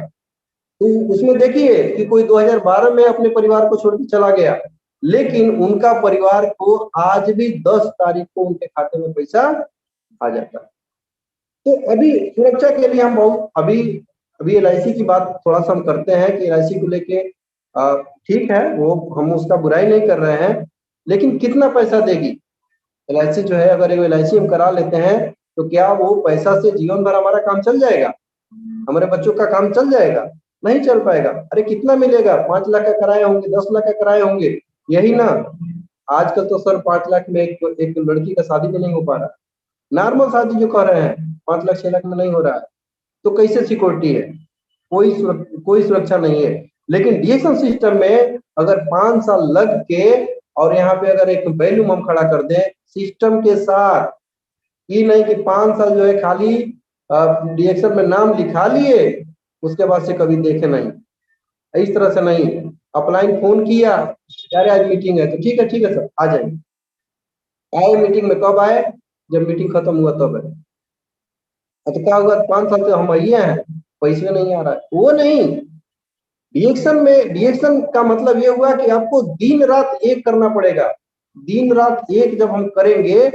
B: तो उसमें देखिए कि कोई 2012 में अपने परिवार को छोड़ के चला गया, लेकिन उनका परिवार को आज भी 10 तारीख को उनके खाते में पैसा आ जाता है। तो अभी सुरक्षा के लिए हम बहुत अभी एलआईसी की बात थोड़ा सा हम करते हैं कि एलआईसी को लेके ठीक है, वो हम उसका बुराई नहीं कर रहे हैं, लेकिन कितना पैसा देगी एलआईसी जो है? अगर एलआईसी हम करा लेते हैं तो क्या वो पैसा से जीवन भर हमारा काम चल जाएगा? हमारे बच्चों का काम चल जाएगा? नहीं चल पाएगा। अरे कितना मिलेगा? 5 लाख का कराए होंगे, 10 लाख का कराए होंगे, यही ना। आजकल तो सर 5 लाख में एक लड़की का शादी भी नहीं हो पा रहा, नॉर्मल शादी जो कर रहे हैं 5 लाख 6 लाख में नहीं हो रहा है, तो कैसे सिक्योरिटी है? कोई सुरक्षा नहीं है। लेकिन डीएक्शन सिस्टम में अगर 5 साल लग के, और यहाँ पे अगर एक वैल्यूम हम खड़ा कर दें सिस्टम के साथ, ये नहीं कि 5 साल जो है खाली डीएक्शन में नाम लिखा लिए, उसके बाद से कभी देखे नहीं, इस तरह से नहीं। अपलाइन फोन किया, यार आज मीटिंग है, तो ठीक है सर आ जाएंगे। आए मीटिंग में, कब आए? जब मीटिंग खत्म हुआ तब है। तो क्या हुआ? 5 साल से हम वही हैं, पैसे नहीं आ रहा है, वो नहीं। डीएक्शन का मतलब ये हुआ कि आपको दिन रात एक करना पड़ेगा। दिन रात एक जब हम करेंगे,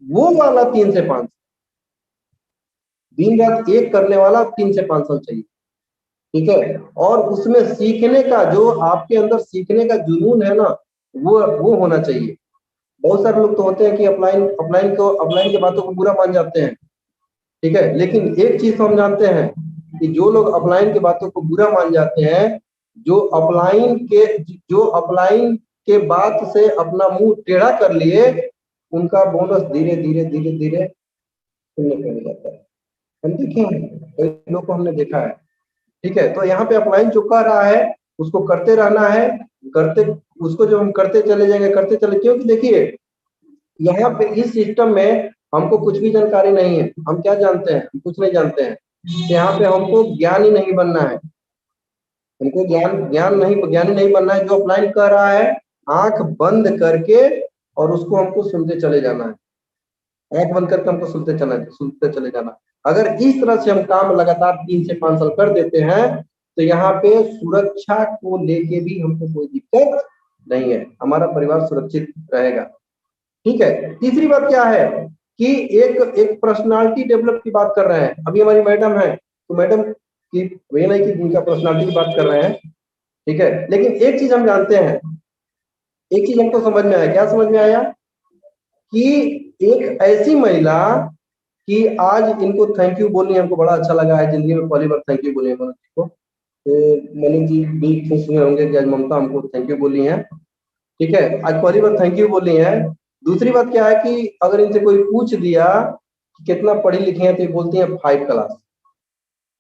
B: वो वाला 3 से 5, दिन रात एक करने वाला 3 से 5 साल चाहिए, ठीक है। और उसमें सीखने का, जो आपके अंदर सीखने का जुनून है ना, वो होना चाहिए। बहुत सारे लोग तो होते हैं कि अपलाइन के बातों को बुरा मान जाते हैं, ठीक है, लेकिन एक चीज तो हम जानते हैं कि जो लोग अपलाइन की बातों को बुरा मान जाते हैं, जो अपलाइन के बात से अपना मुंह टेढ़ा कर लिए, उनका बोनस धीरे धीरे धीरे धीरे शून्य कर जाता है। हम देखे हैं, कई लोग को हमने देखा है, ठीक है। तो यहाँ पे अपलाइन जो कर रहा है उसको करते रहना है, करते उसको जो हम करते चले जाएंगे, करते चले, क्योंकि देखिए यहाँ पे इस सिस्टम में हमको कुछ भी जानकारी नहीं है। हम क्या जानते हैं? कुछ नहीं जानते हैं। यहाँ पे हमको ज्ञानी नहीं बनना है, हमको ज्ञानी नहीं बनना है। जो अपलाइन कर रहा है आंख बंद करके और उसको हमको सुनते चले जाना है, आंख बंद करके हमको सुनते चले जाना। अगर इस तरह से हम काम लगातार 3 से 5 साल कर देते हैं तो यहाँ पे सुरक्षा को लेके भी हमको कोई दिक्कत नहीं है, हमारा परिवार सुरक्षित रहेगा, ठीक है। तीसरी बात क्या है कि एक पर्सनालिटी डेवलप की बात कर रहे हैं। अभी हमारी मैडम है, तो मैडम की वे नहीं कि उनका पर्सनालिटी की बात कर रहे हैं, ठीक है। लेकिन एक चीज हम जानते हैं, एक चीज हमको समझ में आया। क्या समझ में आया? कि एक ऐसी महिला कि आज इनको थैंक यू बोलनी हमको बड़ा अच्छा लगा है, जिंदगी में पहली बार थैंक यू बोले मनोज जी को। तो मनोज जी भी खुश हुए होंगे कि आज ममता हमको थैंक यू बोली है, ठीक है, आज पहली बार थैंक यू बोली है। दूसरी बात क्या है कि अगर इनसे कोई पूछ दिया कि कितना पढ़ी लिखी है तो ये बोलती है 5 क्लास,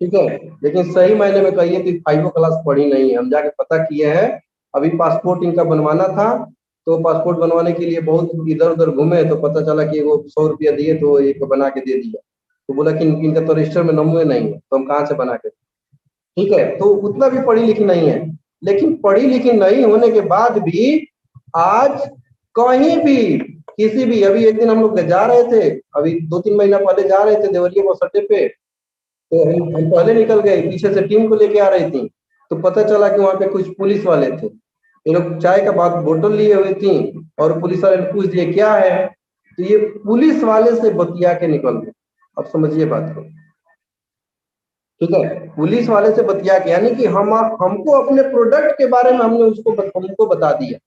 B: ठीक है। लेकिन सही मायने में कहिए कि 5 क्लास पढ़ी नहीं है। हम जाके पता किए हैं, अभी पासपोर्ट इनका बनवाना था, तो पासपोर्ट बनवाने के लिए बहुत इधर उधर घूमे, तो पता चला कि वो 100 रुपया दिए तो एक बना के दे दिया। तो बोला कि इनका तो रजिस्टर में नंबर नहीं है, तो हम कहाँ से बना के, ठीक है। तो उतना भी पढ़ी लिखी नहीं है, लेकिन पढ़ी लिखी नहीं होने के बाद भी आज कहीं भी किसी भी, अभी एक दिन हम लोग जा रहे थे, अभी 2-3 महीना पहले जा रहे थे देवरिया बस अड्डे पे, तो हम पहले निकल गए, पीछे से टीम को लेके आ रही थी, तो पता चला कि वहां पे कुछ पुलिस वाले थे। ये लोग चाय का बाद बोतल लिए हुए थी और पुलिस वाले ने पूछ दिए क्या है, तो ये पुलिस वाले से बतिया के निकल गए। अब समझिए बात को, ठीक है, पुलिस वाले से बतिया के, यानी कि हमको अपने प्रोडक्ट के बारे में हमको बता दिया।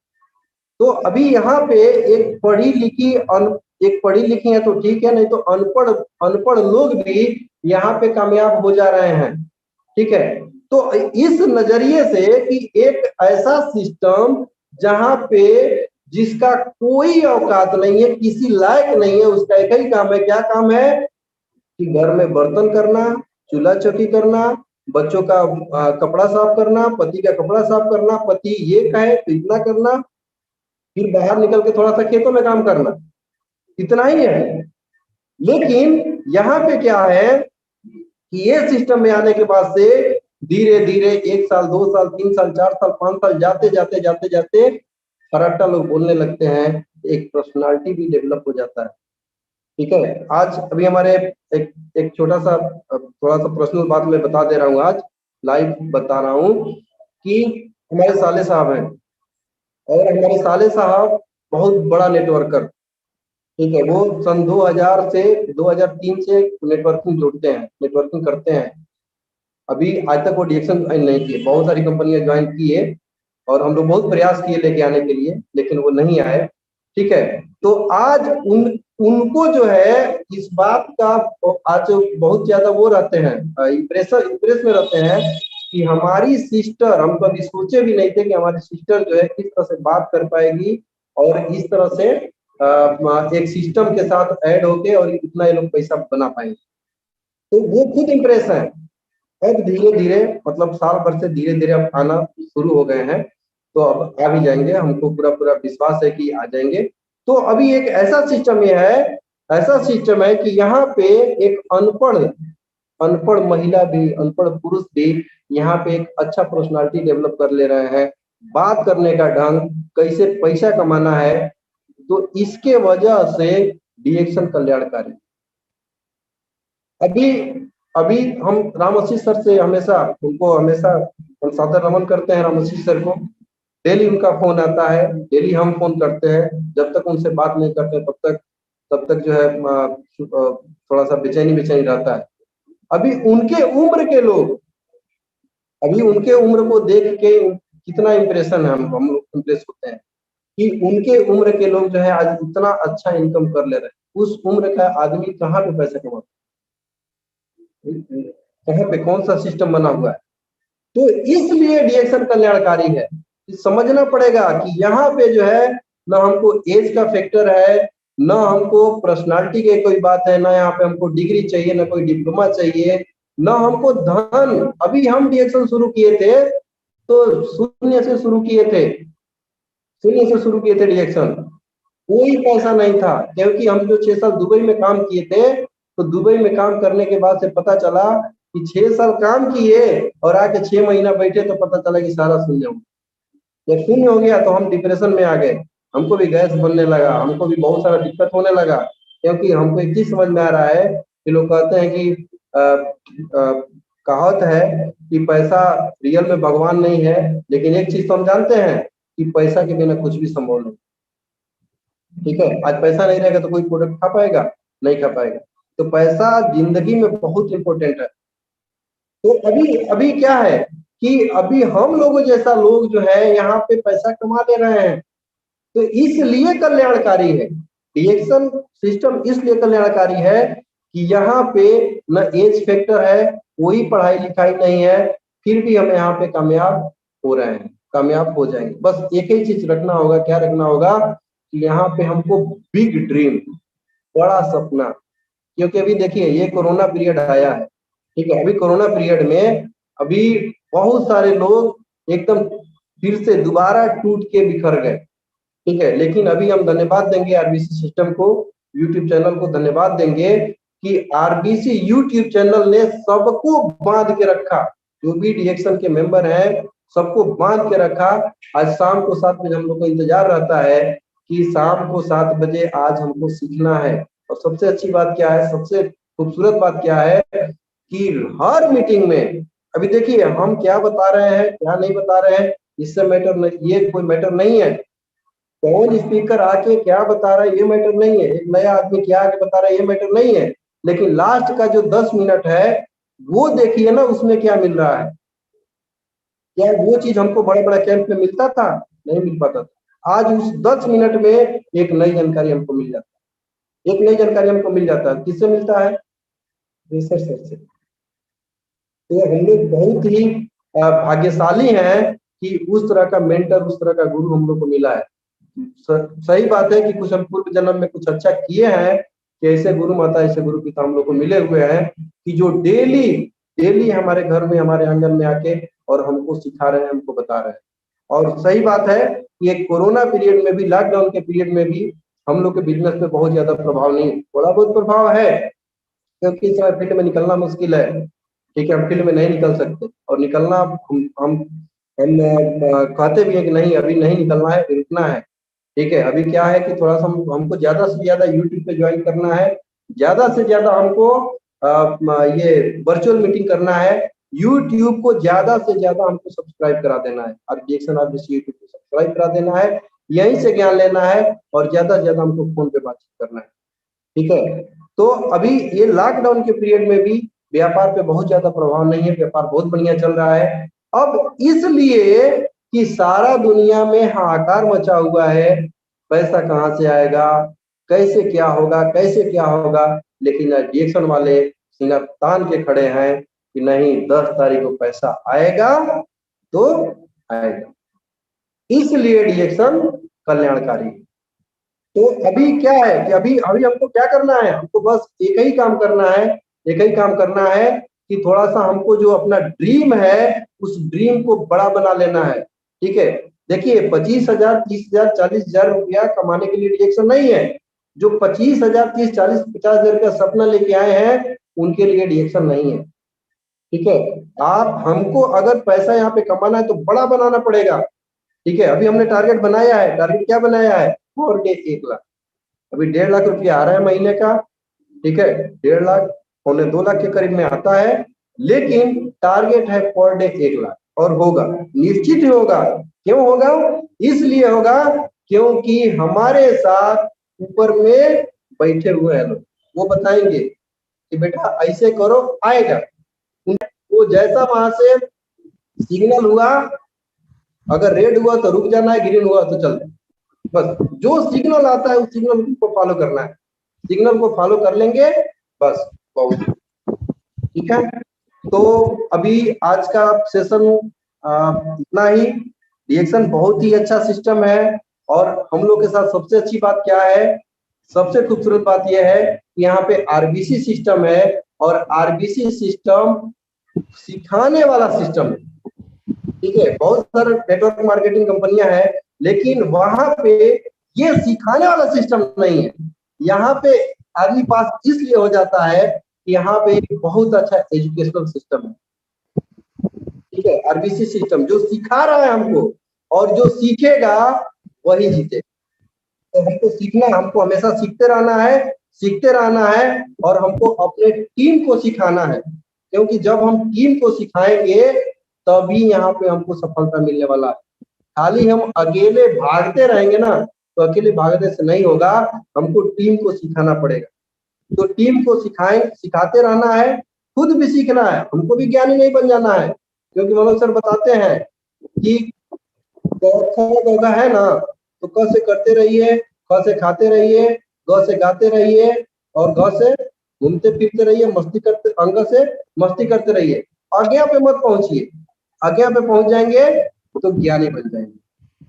B: तो अभी यहाँ पे एक पढ़ी लिखी है तो ठीक है, नहीं तो अनपढ़ लोग भी यहाँ पे कामयाब हो जा रहे हैं, ठीक है। तो इस नजरिए से कि एक ऐसा सिस्टम जहाँ पे जिसका कोई औकात नहीं है, किसी लायक नहीं है, उसका एक ही काम है। क्या काम है? कि घर में बर्तन करना, चूल्हा चौकी करना, बच्चों का कपड़ा साफ करना, पति का कपड़ा साफ करना, पति ये कहे तो इतना करना, फिर बाहर निकल के थोड़ा सा खेतों में काम करना, इतना ही है। लेकिन यहाँ पे क्या है कि ये सिस्टम में आने के बाद से धीरे धीरे 1 साल 2 साल 3 साल 4 साल 5 साल जाते जाते जाते जाते फराटा लोग बोलने लगते हैं, एक पर्सनालिटी भी डेवलप हो जाता है, ठीक है। आज अभी हमारे एक छोटा सा थोड़ा सा पर्सनल बात मैं बता दे रहा हूँ, आज लाइव बता रहा हूँ कि हमारे साले साहब हैं, और हमारे साले साहब बहुत बड़ा नेटवर्कर, ठीक है। वो सन 2000 से 2003 से नेटवर्किंग करते हैं। अभी आज तक वो डीएक्शन ज्वाइन नहीं किए, बहुत सारी कंपनियां ज्वाइन किए और हम लोग बहुत प्रयास किए लेके आने के लिए, लेकिन वो नहीं आए, ठीक है। तो आज उनको जो है इस बात का आज बहुत ज्यादा वो रहते हैं, इम्प्रेस में रहते हैं कि हमारी सिस्टर, हम कभी सोचे भी नहीं थे कि हमारी सिस्टर जो है किस तरह से बात कर पाएगी और इस तरह से एक सिस्टम के साथ ऐड होके और इतना ये लोग पैसा बना पाएंगे। तो वो खुद इम्प्रेस है। अब धीरे धीरे मतलब साल भर से धीरे धीरे अब आना शुरू हो गए हैं, तो अब आ भी जाएंगे, हमको पूरा विश्वास है कि आ जाएंगे। तो अभी एक ऐसा सिस्टम है कि यहाँ पे एक अनपढ़ महिला भी, अनपढ़ पुरुष भी यहाँ पे एक अच्छा पर्सनालिटी डेवलप कर ले रहे हैं, बात करने का ढंग, कैसे पैसा कमाना है, तो इसके वजह से डीएक्शन कल्याणकारी। अभी हम राम आशीष सर से हमेशा हम सादर नमन करते हैं राम आशीष सर को। डेली उनका फोन आता है, डेली हम फोन करते हैं, जब तक उनसे बात नहीं करते तब तक जो है थोड़ा सा बेचैनी रहता है। अभी उनके उम्र के लोग, अभी उनके उम्र को देख के कितना इंप्रेशन है, हम लोग इंप्रेस होते हैं। कि उनके उम्र के लोग जो है आज इतना अच्छा इनकम कर ले रहे हैं, उस उम्र का आदमी कहाँ पे पैसा कमाता है, कहाँ पे कौन सा सिस्टम बना हुआ है। तो इसलिए डीएक्शन कल्याणकारी है। समझना पड़ेगा कि यहाँ पे जो है ना हमको एज का फैक्टर है, ना हमको पर्सनालिटी की कोई बात है, ना यहाँ पे हमको डिग्री चाहिए, ना कोई डिप्लोमा चाहिए, ना हमको धन। अभी हम डीएक्शन शुरू किए थे तो शून्य से शुरू किए थे, शून्य से शुरू किए थे डीएक्शन, कोई पैसा नहीं था। क्योंकि हम जो 6 साल दुबई में काम किए थे, तो दुबई में काम करने के बाद से पता चला कि 6 साल काम किए और आके 6 महीना बैठे तो पता चला कि सारा शून्य हो गया। जब शून्य हो गया तो हम डिप्रेशन में आ गए, हमको भी गैस बनने लगा, हमको भी बहुत सारा दिक्कत होने लगा। क्योंकि हमको एक चीज समझ में आ रहा है कि लोग कहते हैं कि कहावत है कि पैसा रियल में भगवान नहीं है, लेकिन एक चीज तो हम जानते हैं कि पैसा के बिना कुछ भी संभव नहीं। ठीक है, आज पैसा नहीं रहेगा तो कोई प्रोडक्ट खा पाएगा, नहीं खा पाएगा। तो पैसा जिंदगी में बहुत इंपॉर्टेंट है। तो अभी अभी क्या है कि अभी हम लोगों जैसा लोग जो है यहाँ पे पैसा कमा ले रहे हैं, तो इसलिए कल्याणकारी है डीएक्शन सिस्टम। इसलिए कल्याणकारी है कि यहाँ पे न एज फैक्टर है, कोई पढ़ाई लिखाई नहीं है, फिर भी हम यहाँ पे कामयाब हो रहे हैं, कामयाब हो जाएंगे। बस एक ही चीज रखना होगा, क्या रखना होगा कि यहाँ पे हमको बिग ड्रीम, बड़ा सपना। क्योंकि अभी देखिए ये कोरोना पीरियड आया है, ठीक है, अभी कोरोना पीरियड में अभी बहुत सारे लोग एकदम फिर से दोबारा टूट के बिखर गए, ठीक है। लेकिन अभी हम धन्यवाद देंगे आरबीसी सिस्टम को, यूट्यूब चैनल को धन्यवाद देंगे कि आरबीसी यूट्यूब चैनल ने सबको बांध के रखा, जो भी डीएक्शन के मेंबर हैं सबको बांध के रखा। आज शाम को 7 बजे हम लोग को इंतजार रहता है कि शाम को 7 बजे आज हमको सीखना है। और सबसे अच्छी बात क्या है, सबसे खूबसूरत बात क्या है कि हर मीटिंग में अभी देखिए हम क्या बता रहे हैं क्या नहीं बता रहे हैं, इससे मैटर नहीं, ये कोई मैटर नहीं है। कौन स्पीकर आके क्या बता रहा है ये मैटर नहीं है, एक नया आदमी क्या आके बता रहा है ये मैटर नहीं है, लेकिन लास्ट का जो 10 मिनट है वो देखिए ना, उसमें क्या मिल रहा है। क्या वो चीज हमको बड़े बड़े कैंप में मिलता था? नहीं मिल पाता था। आज उस 10 मिनट में एक नई जानकारी हमको मिल जाता है, एक नई जानकारी हमको मिल जाता है। किससे मिलता है? रिसर्च से। तो हम लोग बहुत ही भाग्यशाली हैं कि उस तरह का मेंटर, उस तरह का गुरु हम लोग को मिला है। सही बात है कि कुछ हम पूर्व जन्म में कुछ अच्छा किए हैं कि ऐसे गुरु माता, ऐसे गुरु पिता हम लोग को मिले हुए हैं कि जो डेली डेली हमारे घर में, हमारे आंगन में आके और हमको सिखा रहे हैं, हमको बता रहे हैं। और सही बात है कि एक कोरोना पीरियड में भी, लॉकडाउन के पीरियड में भी हम लोग के बिजनेस पे बहुत ज्यादा प्रभाव नहीं, थोड़ा बहुत प्रभाव है क्योंकि इस समय फील्ड में निकलना मुश्किल है, ठीक है, हम फील्ड में नहीं निकल सकते। और निकलना हम कहते भी हैं कि नहीं अभी नहीं निकलना है, रुकना है, ठीक है। अभी क्या है कि थोड़ा सा हमको ज्यादा से ज्यादा यूट्यूब पे ज्वाइन करना है, ज्यादा से ज्यादा हमको ये वर्चुअल मीटिंग करना है, यूट्यूब को ज्यादा से ज्यादा हमको सब्सक्राइब करा देना है, और डीएक्शन आरबीसी यूट्यूब को सब्सक्राइब करा देना है, यहीं से ज्ञान लेना है और ज्यादा से ज्यादा हमको फोन पे बातचीत करना है, ठीक है। तो अभी ये लॉकडाउन के पीरियड में भी व्यापार पे बहुत ज्यादा प्रभाव नहीं है, व्यापार बहुत बढ़िया चल रहा है। अब इसलिए कि सारा दुनिया में हाहाकार मचा हुआ है, पैसा कहाँ से आएगा, कैसे क्या होगा, कैसे क्या होगा, लेकिन डीएक्शन वाले सीना तान के खड़े हैं कि नहीं 10 तारीख को पैसा आएगा तो आएगा। इसलिए डीएक्शन कल्याणकारी। तो अभी क्या है कि अभी अभी हमको क्या करना है, हमको बस एक ही काम करना है, एक ही काम करना है कि थोड़ा सा हमको जो अपना ड्रीम है उस ड्रीम को बड़ा बना लेना है, ठीक है। देखिए 25,000, 30,000, 40,000 रुपया कमाने के लिए डीएक्शन नहीं है। जो 25,000, 30, 40, 50,000 का सपना लेके आए हैं उनके लिए डीएक्शन नहीं है, ठीक है। आप हमको अगर पैसा यहाँ पे कमाना है तो बड़ा बनाना पड़ेगा, ठीक है। अभी हमने टारगेट बनाया है, टारगेट क्या बनाया है? Per day 1 lakh. अभी 1.5 लाख रुपया आ रहा है महीने का, ठीक है, 1.5 लाख 2 लाख के करीब में आता है, लेकिन टारगेट है पर डे 1 लाख। और होगा, निश्चित ही होगा। क्यों होगा? इसलिए होगा क्योंकि हमारे साथ ऊपर में बैठे हुए हैं लोग, वो बताएंगे कि बेटा ऐसे करो, आएगा। वो जैसा वहां से सिग्नल हुआ, अगर रेड हुआ तो रुक जाना है, ग्रीन हुआ तो चल जाए, बस जो सिग्नल आता है उस सिग्नल को फॉलो करना है, सिग्नल को फॉलो कर लेंगे बस बहुत ठीक है। तो अभी आज का सेशन इतना ही। रिएक्शन बहुत ही अच्छा सिस्टम है और हम लोग के साथ सबसे अच्छी बात क्या है, सबसे खूबसूरत बात यह है कि यहाँ पे आरबीसी सिस्टम है और आरबीसी सिस्टम सिखाने वाला सिस्टम है। ठीक है, बहुत सारे नेटवर्क मार्केटिंग कंपनियां हैं लेकिन वहां पे ये सिखाने वाला सिस्टम नहीं है। यहाँ पे आदमी पास इसलिए हो जाता है कि यहाँ पे एक बहुत अच्छा एजुकेशनल सिस्टम है। ठीक है, आरबीसी सिस्टम जो सिखा रहा है हमको और जो सीखेगा वही जीते। तो हमको सीखना, हमको हमेशा सीखते रहना है और हमको अपने टीम को सिखाना है, क्योंकि जब हम टीम को सिखाएंगे तभी यहाँ पे हमको सफलता मिलने वाला है। खाली हम अकेले भागते रहेंगे ना तो अकेले भागने से नहीं होगा, हमको टीम को सिखाना पड़ेगा। तो टीम को सिखाते रहना है, खुद भी सीखना है, हमको भी ज्ञानी नहीं बन जाना है, क्योंकि मनोज सर बताते हैं कि ग है ना, तो क से करते रहिए, ख से खाते रहिए, ग से गाते रहिए और घ से घूमते फिरते रहिए, मस्ती करते, अंग से मस्ती करते रहिए। आज्ञा पे मत पहुंचिए, आज्ञा पे पहुंच जाएंगे तो ज्ञानी बन जाएंगे।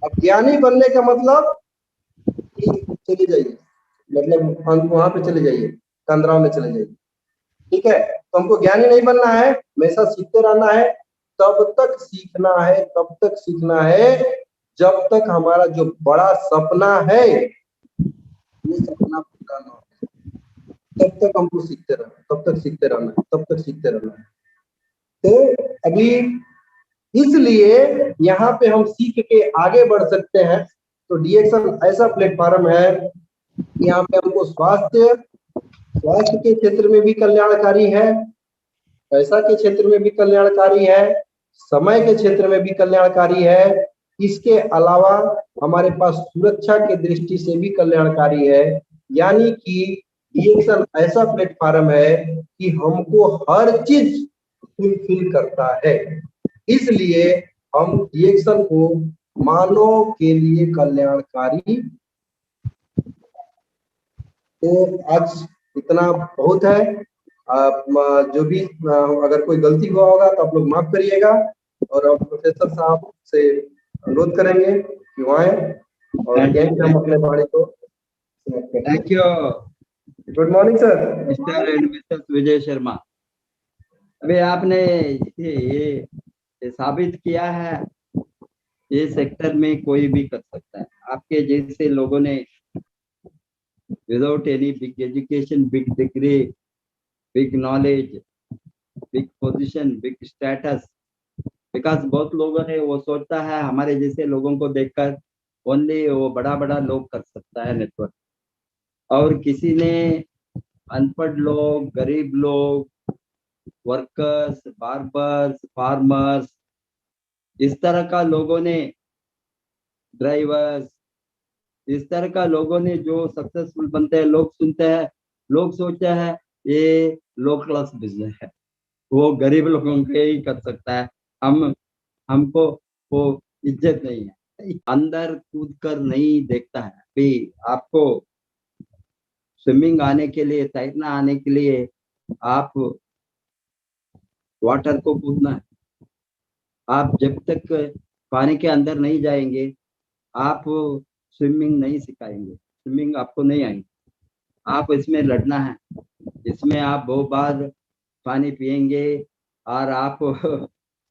B: अब ज्ञानी बनने का मतलब चले जाइए, मतलब वहां पे चले जाइए, कंदराव में चले जाइए। ठीक है, तो हमको ज्ञानी नहीं बनना है, हमेशा सीखते रहना है। तब तक सीखना है, तब तक सीखना है जब तक हमारा जो बड़ा सपना है वो सपना पूरा ना हो, तब तक हमको सीखते रहना, तब तक सीखते रहना है, तब तक सीखते रहना है। तो अभी इसलिए यहाँ पे हम सीख के आगे बढ़ सकते हैं। तो डीएक्शन ऐसा प्लेटफॉर्म है, यहाँ पे हमको स्वास्थ्य के क्षेत्र में भी कल्याणकारी है, पैसा के क्षेत्र में भी कल्याणकारी है, समय के क्षेत्र में भी कल्याणकारी है। इसके अलावा हमारे पास सुरक्षा के दृष्टि से भी कल्याणकारी है। यानी कि डीएक्शन ऐसा प्लेटफॉर्म है कि हमको हर चीज फुलफिल करता है। इसलिए हम डीएक्शन को मानव के लिए कल्याणकारी। तो आज इतना बहुत है। जो भी अगर कोई गलती हुआ होगा तो आप लोग माफ करिएगा और अब प्रोफेसर साहब से अनुरोध करेंगे कि वो आए और हम अपने वाणी को समाप्त करें।
D: Thank you.
B: Good morning sir.
D: Mr and Mrs Vijay Sharma, अभी आपने ये साबित किया है ये सेक्टर में कोई भी कर सकता है। आपके जैसे लोगों ने without any big education, big degree, big knowledge, big position, big status, because बहुत लोगों ने वो सोचता है हमारे जैसे लोगों को देखकर ओनली वो बड़ा बड़ा लोग कर सकता है नेटवर्क, और किसी ने अनपढ़ लोग, गरीब लोग, वर्कर्स, बार्बर्स, फार्मर्स, इस तरह का लोगों ने, ड्राइवर्स, इस तरह का लोगों ने जो सक्सेसफुल बनते हैं, लोग सुनते हैं, लोग सोचते हैं ये लो क्लास बिजनेस है, वो गरीब लोगों के ही कर सकता है, हमको वो इज्जत नहीं है। अंदर कूद कर नहीं देखता है। अभी आपको स्विमिंग आने के लिए, तैरना आने के लिए आप वाटर को कूदना है। आप जब तक पानी के अंदर नहीं जाएंगे आप स्विमिंग नहीं सिखाएंगे, स्विमिंग आपको नहीं आएगी। आप इसमें लड़ना है, इसमें आप बहुत बार पानी पिएंगे और आप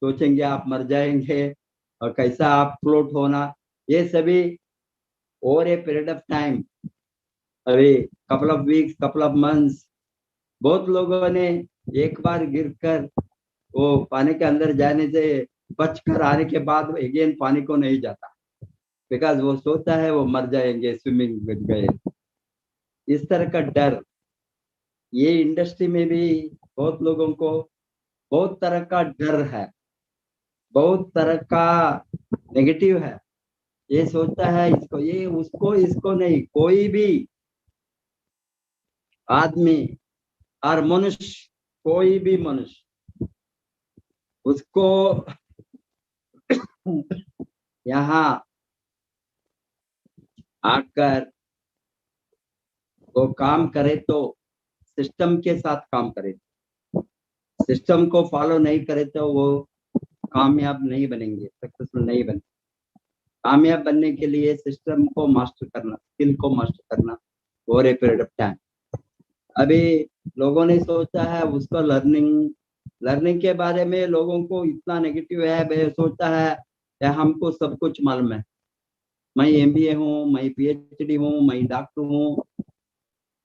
D: सोचेंगे आप मर जाएंगे और कैसा आप फ्लोट होना, ये सभी over a period of time, अभी couple of weeks, couple of months. बहुत लोगों ने एक बार गिरकर वो पानी के अंदर जाने से बचकर आने के बाद अगेन पानी को नहीं जाता, बिकॉज वो सोचता है वो मर जाएंगे स्विमिंग में गए। इस तरह का डर ये इंडस्ट्री में भी बहुत लोगों को बहुत तरह का डर है, बहुत तरह का नेगेटिव है। ये सोचता है इसको, ये उसको, इसको नहीं। कोई भी आदमी और मनुष्य, कोई भी मनुष्य, उसको यहाँ आकर वो काम करे तो सिस्टम के साथ काम करे, सिस्टम को फॉलो नहीं करे तो वो कामयाब नहीं बनेंगे, सक्सेसफुल नहीं बनेंगे। कामयाब बनने के लिए सिस्टम को मास्टर करना, स्किल को मास्टर करना over a period of time. अभी लोगों ने सोचा है उसको लर्निंग के बारे में लोगों को इतना नेगेटिव है, वे सोचता है कि हमको सब कुछ मालूम है, मैं MBA हूँ, मैं PhD हूँ, मैं डॉक्टर हूँ।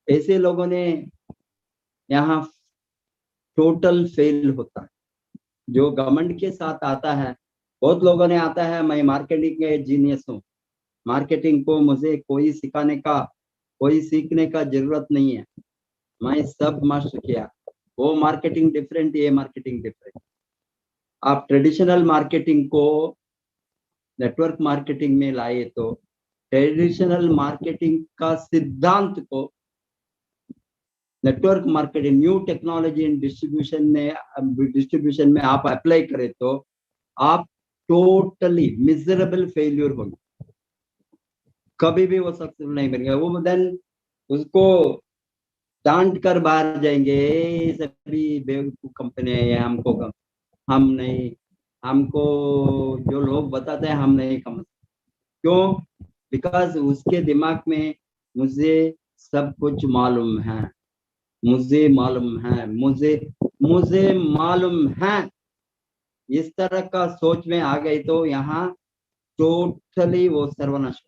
D: ऐसे लोगों ने यहाँ टोटल फेल होता है। जो गवर्नमेंट के साथ आता है, बहुत लोगों ने आता है मैं मार्केटिंग के जीनियस हूँ, मार्केटिंग को मुझे कोई सिखाने का, कोई सीखने का जरूरत नहीं है, मैं सब मास्टर किया। वो मार्केटिंग डिफरेंट, ये मार्केटिंग डिफरेंट। आप ट्रेडिशनल मार्केटिंग को नेटवर्क मार्केटिंग में लाए तो ट्रेडिशनल मार्केटिंग का सिद्धांत को network marketing, new technology in distribution में आप अप्लाई करें तो आप टोटली मिजरेबल फेल्यूर होंगे, कभी भी वो सक्सेसफुल नहीं बनेगा। वो देन उसको डांट कर बाहर जाएंगे, सभी बेवकूफ कंपनी है, हम नहीं, हमको जो लोग बताते हैं हम नहीं समझ। क्यों? बिकॉज उसके दिमाग में मुझे सब कुछ मालूम है, मुझे मालूम है, मुझे मालूम है, इस तरह का सोच में आ गई तो यहाँ टोटली वो सर्वनाश।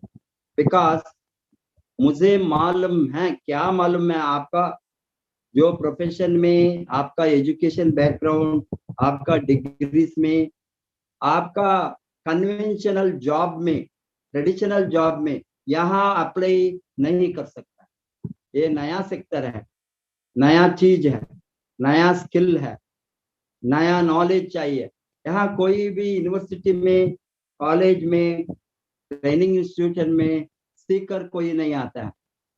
D: बिकॉज मुझे मालूम है, क्या मालूम है? आपका जो प्रोफेशन में, आपका एजुकेशन बैकग्राउंड, आपका डिग्रीज में, आपका कन्वेंशनल जॉब में, ट्रेडिशनल जॉब में यहाँ अप्लाई नहीं कर सकता। ये नया सेक्टर है, नया चीज है, नया स्किल है, नया नॉलेज चाहिए। यहाँ कोई भी यूनिवर्सिटी में, कॉलेज में, ट्रेनिंग इंस्टीट्यूशन में सीकर कोई नहीं आता है।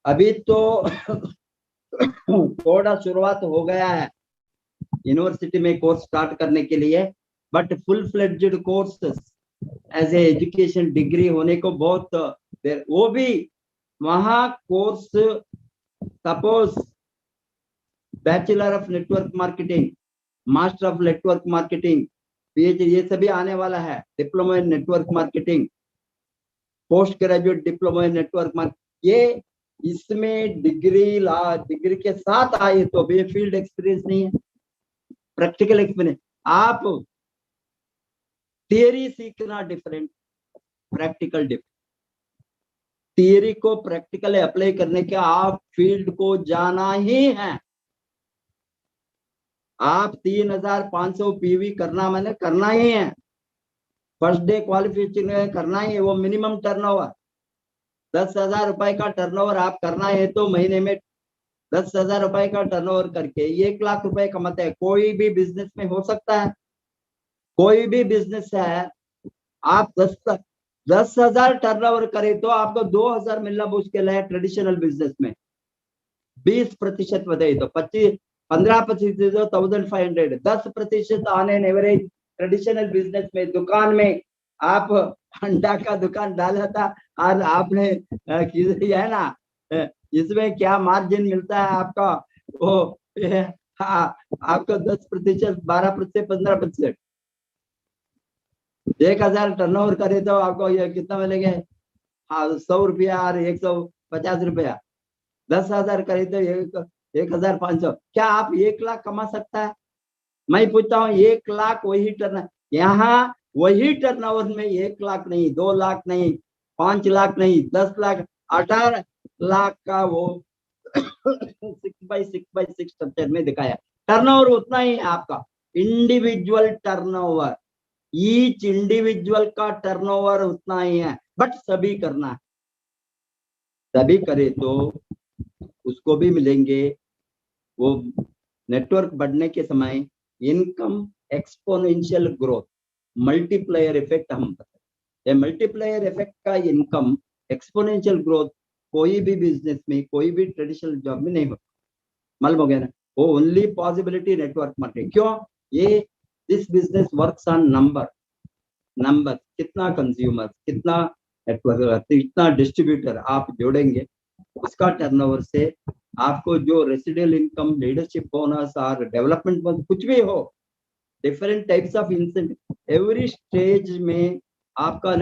D: अभी तो थोड़ा शुरुआत हो गया है यूनिवर्सिटी में कोर्स स्टार्ट करने के लिए, but full fledged course as a education degree होने को बहुत देर, वो भी वहाँ course suppose bachelor of network marketing, master of network marketing, PhD, ये सभी आने वाला है। Diploma in network marketing, post graduate diploma in network marketing, ये इसमें डिग्री के साथ आए तो भी फील्ड एक्सपीरियंस नहीं है, प्रैक्टिकल एक्सपीरियंस। आप थियरी सीखना डिफरेंट, प्रैक्टिकल डिफरेंट। थियरी को प्रैक्टिकल अप्लाई करने के आप फील्ड को जाना ही है। आप 3500 PV करना, मैंने करना ही है, फर्स्ट डे क्वालिफिकेशन करना ही है। वो मिनिमम टर्नओवर 10,000 रुपए का टर्नओवर आप करना है तो महीने में 10,000 रुपए का टर्नओवर करके 1 लाख रुपए कमाते हैं। कोई भी बिजनेस में हो सकता है, कोई भी बिजनेस है, आप 10,000 टर्नओवर करें तो आपको 2,000 मिलना मुश्किल है। ट्रेडिशनल बिजनेस में 20% बताइए तो 15% तो 1,500, 10% on an average traditional business में। दुकान में आप अंडा का दुकान डाला था और आपने है ना, इसमें क्या मार्जिन मिलता है आपका? वो आपको 10%, 12%, 15%। 1,000 टर्नओवर करे तो आपको ये कितना मिलेंगे? 100 रुपया और 150 रुपया। 10,000 करे तो 1,500। क्या आप 1 लाख कमा सकता है? मैं पूछता हूँ, 1 लाख वही टर्न, यहाँ वही टर्नओवर में 1 लाख नहीं, 2 लाख नहीं, 5 लाख नहीं, 10 लाख, 18 लाख का वो 6x6 स्ट्रक्चर में दिखाया। टर्नओवर उतना ही है आपका, इंडिविजुअल टर्नओवर, ईच इंडिविजुअल का टर्नओवर उतना ही है, बट सभी करना है। सभी करे तो उसको भी मिलेंगे। वो नेटवर्क बढ़ने के समय income exponential growth, multiplier effect हम बताते हैं। मल्टीप्लायर इफेक्ट का इनकम एक्सपोनेंशियल ग्रोथ कोई भी बिजनेस में, कोई भी ट्रेडिशनल जॉब में नहीं होता। मालूम हो गया ना? वो ओनली पॉसिबिलिटी नेटवर्क मार्केटिंग। क्यों? ये this business works on number, कितना कंज्यूमर, कितना नेटवर्क, इतना डिस्ट्रीब्यूटर आप जोड़ेंगे, उसका टर्नओवर से आपको जो रेसिडियल इनकम, लीडरशिप बोनस और डेवलपमेंट बोनस कुछ भी हो, different types of incentive, every stage में आपका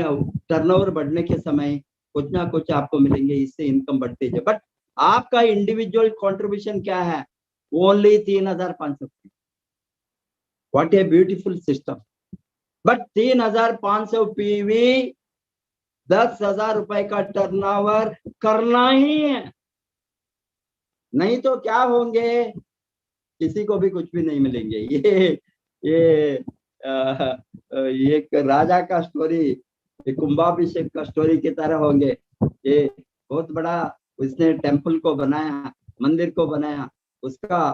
D: टर्नओवर बढ़ने के समय कुछ ना कुछ आपको मिलेंगे, इससे इनकम बढ़ती है। बट आपका इंडिविजुअल कंट्रीब्यूशन क्या है? Only 3,500। What a beautiful system. But 3,500 PV 10,000 रुपए का टर्नओवर करना ही है, नहीं तो क्या होंगे, किसी को भी कुछ भी नहीं मिलेंगे। ये एक राजा का स्टोरी, कुंभाभिषेक का स्टोरी की तरह होंगे। ये बहुत बड़ा उसने टेम्पल को बनाया, मंदिर को बनाया, उसका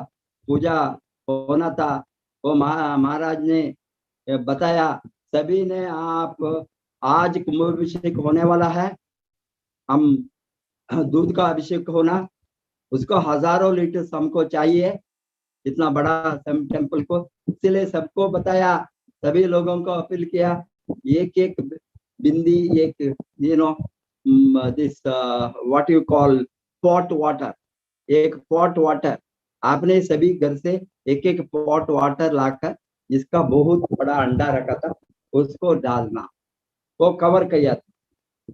D: पूजा होना था। वो महाराज ने बताया सभी ने, आप आज कुंभाभिषेक होने वाला है, हम दूध का अभिषेक होना, उसको हजारों लीटर हमको चाहिए, इतना बड़ा टेम्पल को। इसलिए सबको बताया, सभी लोगों को अपील किया, एक एक बिंदी, एक this what you call pot water, एक पॉट वाटर आपने सभी घर से एक एक पॉट वाटर लाकर, जिसका बहुत बड़ा अंडा रखा था, उसको डालना। वो कवर किया था,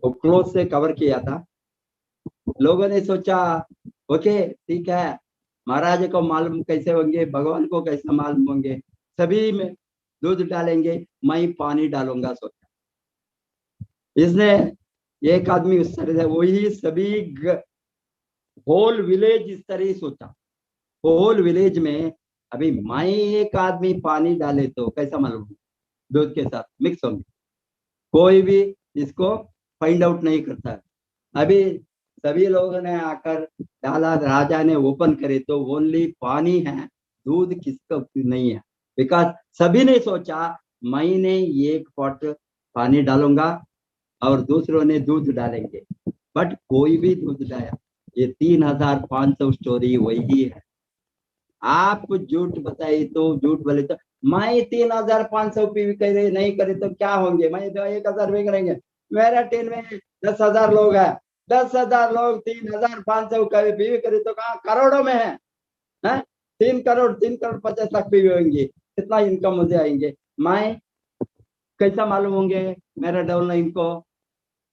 D: वो क्लोथ से कवर किया था। लोगों ने सोचा ओके ठीक है, महाराज को मालूम कैसे होंगे, भगवान को कैसे मालूम होंगे, सभी में दूध डालेंगे, मैं पानी डालूंगा सोचा। इसने एक आदमी उस तरह से, वही सभी होल विलेज इस तरह ही सोचा। होल विलेज में अभी मैं एक आदमी पानी डाले तो कैसा मालूम दूध के साथ मिक्स होंगे, कोई भी इसको फाइंड आउट नहीं करता है। अभी सभी लोगों ने आकर डाला, राजा ने ओपन करे तो ओनली पानी है, दूध किसका नहीं है। बिकॉज सभी ने सोचा मैंने एक पॉट पानी डालूंगा और दूसरों ने दूध डालेंगे, बट कोई भी दूध डाला। ये 3,500 स्टोरी वही है। आप झूठ बताए तो, झूठ बोले तो, मैं 3,500 पीवी करे नहीं करे तो क्या होंगे, मैं तो 1,000 में करेंगे। मेरा टीम में 10,000 लोग है, 10,000 लोग 3,500 पीवी करे तो कहाँ करोड़ों में है, 3 करोड़ 50 लाख पीवी होंगे, कितना इनकम मुझे आएंगे। मैं कैसा मालूम होंगे मेरा डबल लाइन को,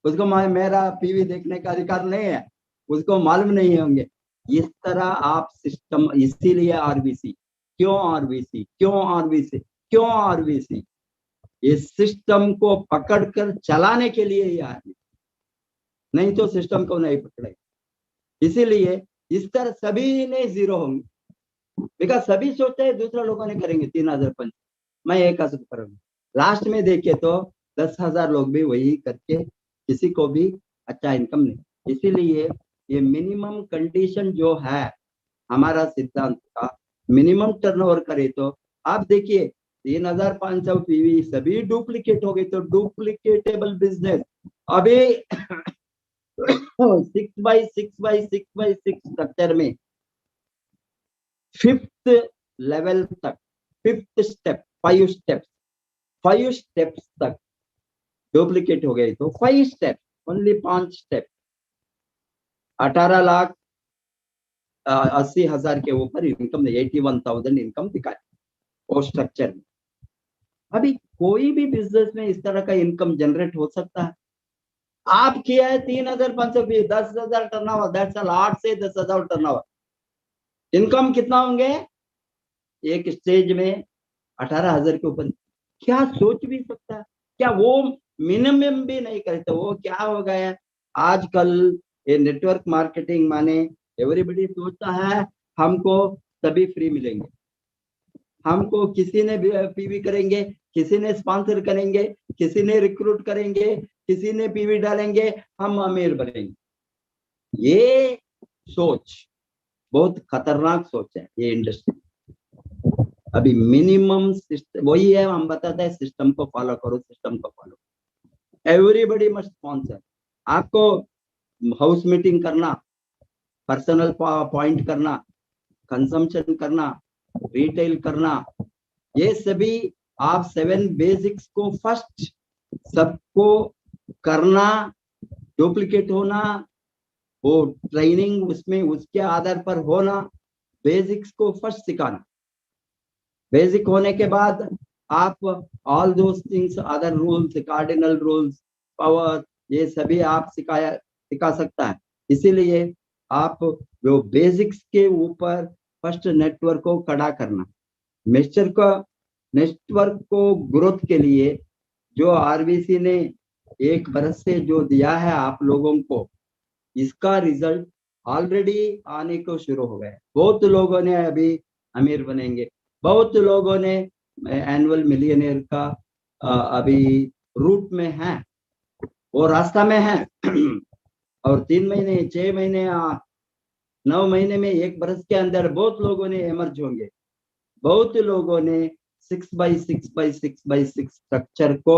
D: उसको मेरा पीवी देखने का अधिकार नहीं है, उसको मालूम नहीं होंगे। इस तरह आप सिस्टम, इसीलिए आरबीसी, क्यों आरबीसी, क्यों आरबीसी, क्यों आरबीसी, इस सिस्टम को पकड़कर चलाने के लिए ही आरबीसी, नहीं तो सिस्टम को नहीं पकड़ेगा। इसीलिए इस तरह सभी ने जीरो होंगे, बिकॉज सभी सोचते हैं दूसरा लोगों ने करेंगे 3,500, मैं 1,000 करूंगा। लास्ट में देखे तो 10,000 लोग भी वही करके किसी को भी अच्छा इनकम नहीं। इसीलिए ये मिनिमम कंडीशन जो है हमारा सिद्धांत का, मिनिमम टर्नओवर करे तो आप देखिए 3,500 पीवी सभी डुप्लीकेट हो गए, तो डुप्लीकेटेबल बिजनेस अभी 6x6x6 स्ट्रक्चर में 5th लेवल तक, 5th स्टेप, 5 स्टेप्स तक डुप्लीकेट हो गए। तो 5 स्टेप, ओनली 5 स्टेप, 18,80,000 के ऊपर इनकम, 81,000 इनकम दिखाए वो स्ट्रक्चर में। अभी कोई भी बिजनेस में इस तरह का इनकम जनरेट हो सकता है। आप किया है 3,500 भी 10,000 टर्नओवर, दैट्स ऑल, 8 से 10,000 टर्नओवर, इनकम कितना होंगे एक स्टेज में 18,000 के ऊपर। क्या सोच भी सकता है? क्या वो मिनिमम भी नहीं करे तो वो क्या हो गया? आजकल ये नेटवर्क मार्केटिंग माने एवरीबडी सोचता है हमको सभी फ्री मिलेंगे, हमको किसी ने पीवी करेंगे, किसी ने स्पॉन्सर करेंगे, किसी ने रिक्रूट करेंगे, किसी ने पीवी डालेंगे, हम अमीर बनेंगे। ये सोच बहुत खतरनाक सोच है ये इंडस्ट्री। अभी मिनिमम सिस्टम वही है, हम बताते हैं सिस्टम को फॉलो करो, सिस्टम को फॉलो। Everybody must sponsor. आपको हाउस मीटिंग करना, पर्सनल पॉइंट करना, कंजम्पशन करना, रिटेल करना, ये सभी आप 7 बेसिक्स को फर्स्ट सबको करना, डुप्लीकेट होना, वो ट्रेनिंग उसमें उसके आधार पर होना, बेसिक्स को फर्स्ट सिखाना। बेसिक होने के बाद आप all those things, other rules, cardinal rules, power, ये सभी आप सिखा सकता है। इसीलिए आप जो बेसिक्स के ऊपर फर्स्ट नेटवर्क को खड़ा करना, नेटवर्क को ग्रोथ के लिए जो आरबीसी ने 1 बरस से जो दिया है आप लोगों को, इसका रिजल्ट ऑलरेडी आने को शुरू हो गया। बहुत लोगों ने अभी अमीर बनेंगे, बहुत लोगों ने एनुअल मिलियनियर का अभी रूट में है, वो रास्ता में है। और 3 महीने, 6 महीने, 9 महीने में, 1 बरस के अंदर बहुत लोगों ने एमर्ज होंगे। बहुत लोगों ने 6x6x6x6 स्ट्रक्चर को,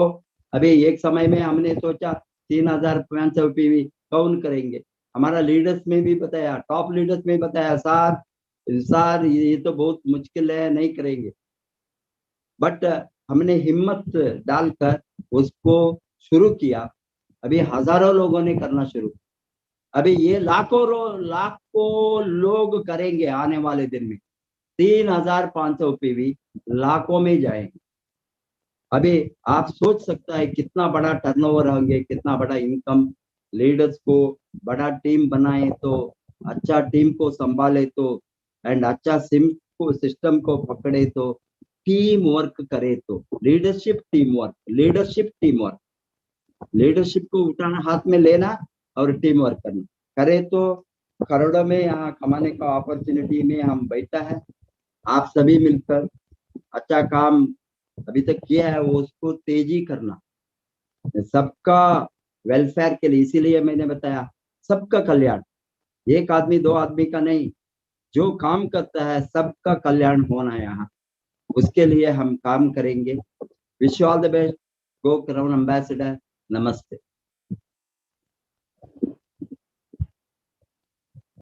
D: अभी एक समय में हमने सोचा 3500 पीवी कौन करेंगे। हमारा लीडर्स में भी बताया, टॉप लीडर्स में बताया, सर ये तो बहुत मुश्किल है, नहीं करेंगे। बट हमने हिम्मत डालकर उसको शुरू किया। अभी हजारों लोगों ने करना शुरू, अभी ये लाखों लोग करेंगे आने वाले दिन में। 3500 पीवी लाखों में जाएंगे। अभी आप सोच सकता है कितना बड़ा टर्नओवर होंगे, कितना बड़ा इनकम। लीडर्स को बड़ा टीम बनाए तो, अच्छा टीम को संभाले तो, एंड अच्छा सिस्टम को पकड़े तो, टीम वर्क करे तो, लीडरशिप टीम वर्क, लीडरशिप को उठाना, हाथ में लेना और टीम वर्क करना करे तो करोड़ों में यहाँ कमाने का अपॉर्चुनिटी में हम बैठा है। आप सभी मिलकर अच्छा काम अभी तक किया है, वो उसको तेजी करना, सबका वेलफेयर के लिए। इसीलिए मैंने बताया सबका कल्याण, एक आदमी 2 आदमी का नहीं, जो काम करता है सबका कल्याण होना है यहाँ, उसके लिए हम काम करेंगे। Wish you all the best. Go crown ambassador. नमस्ते।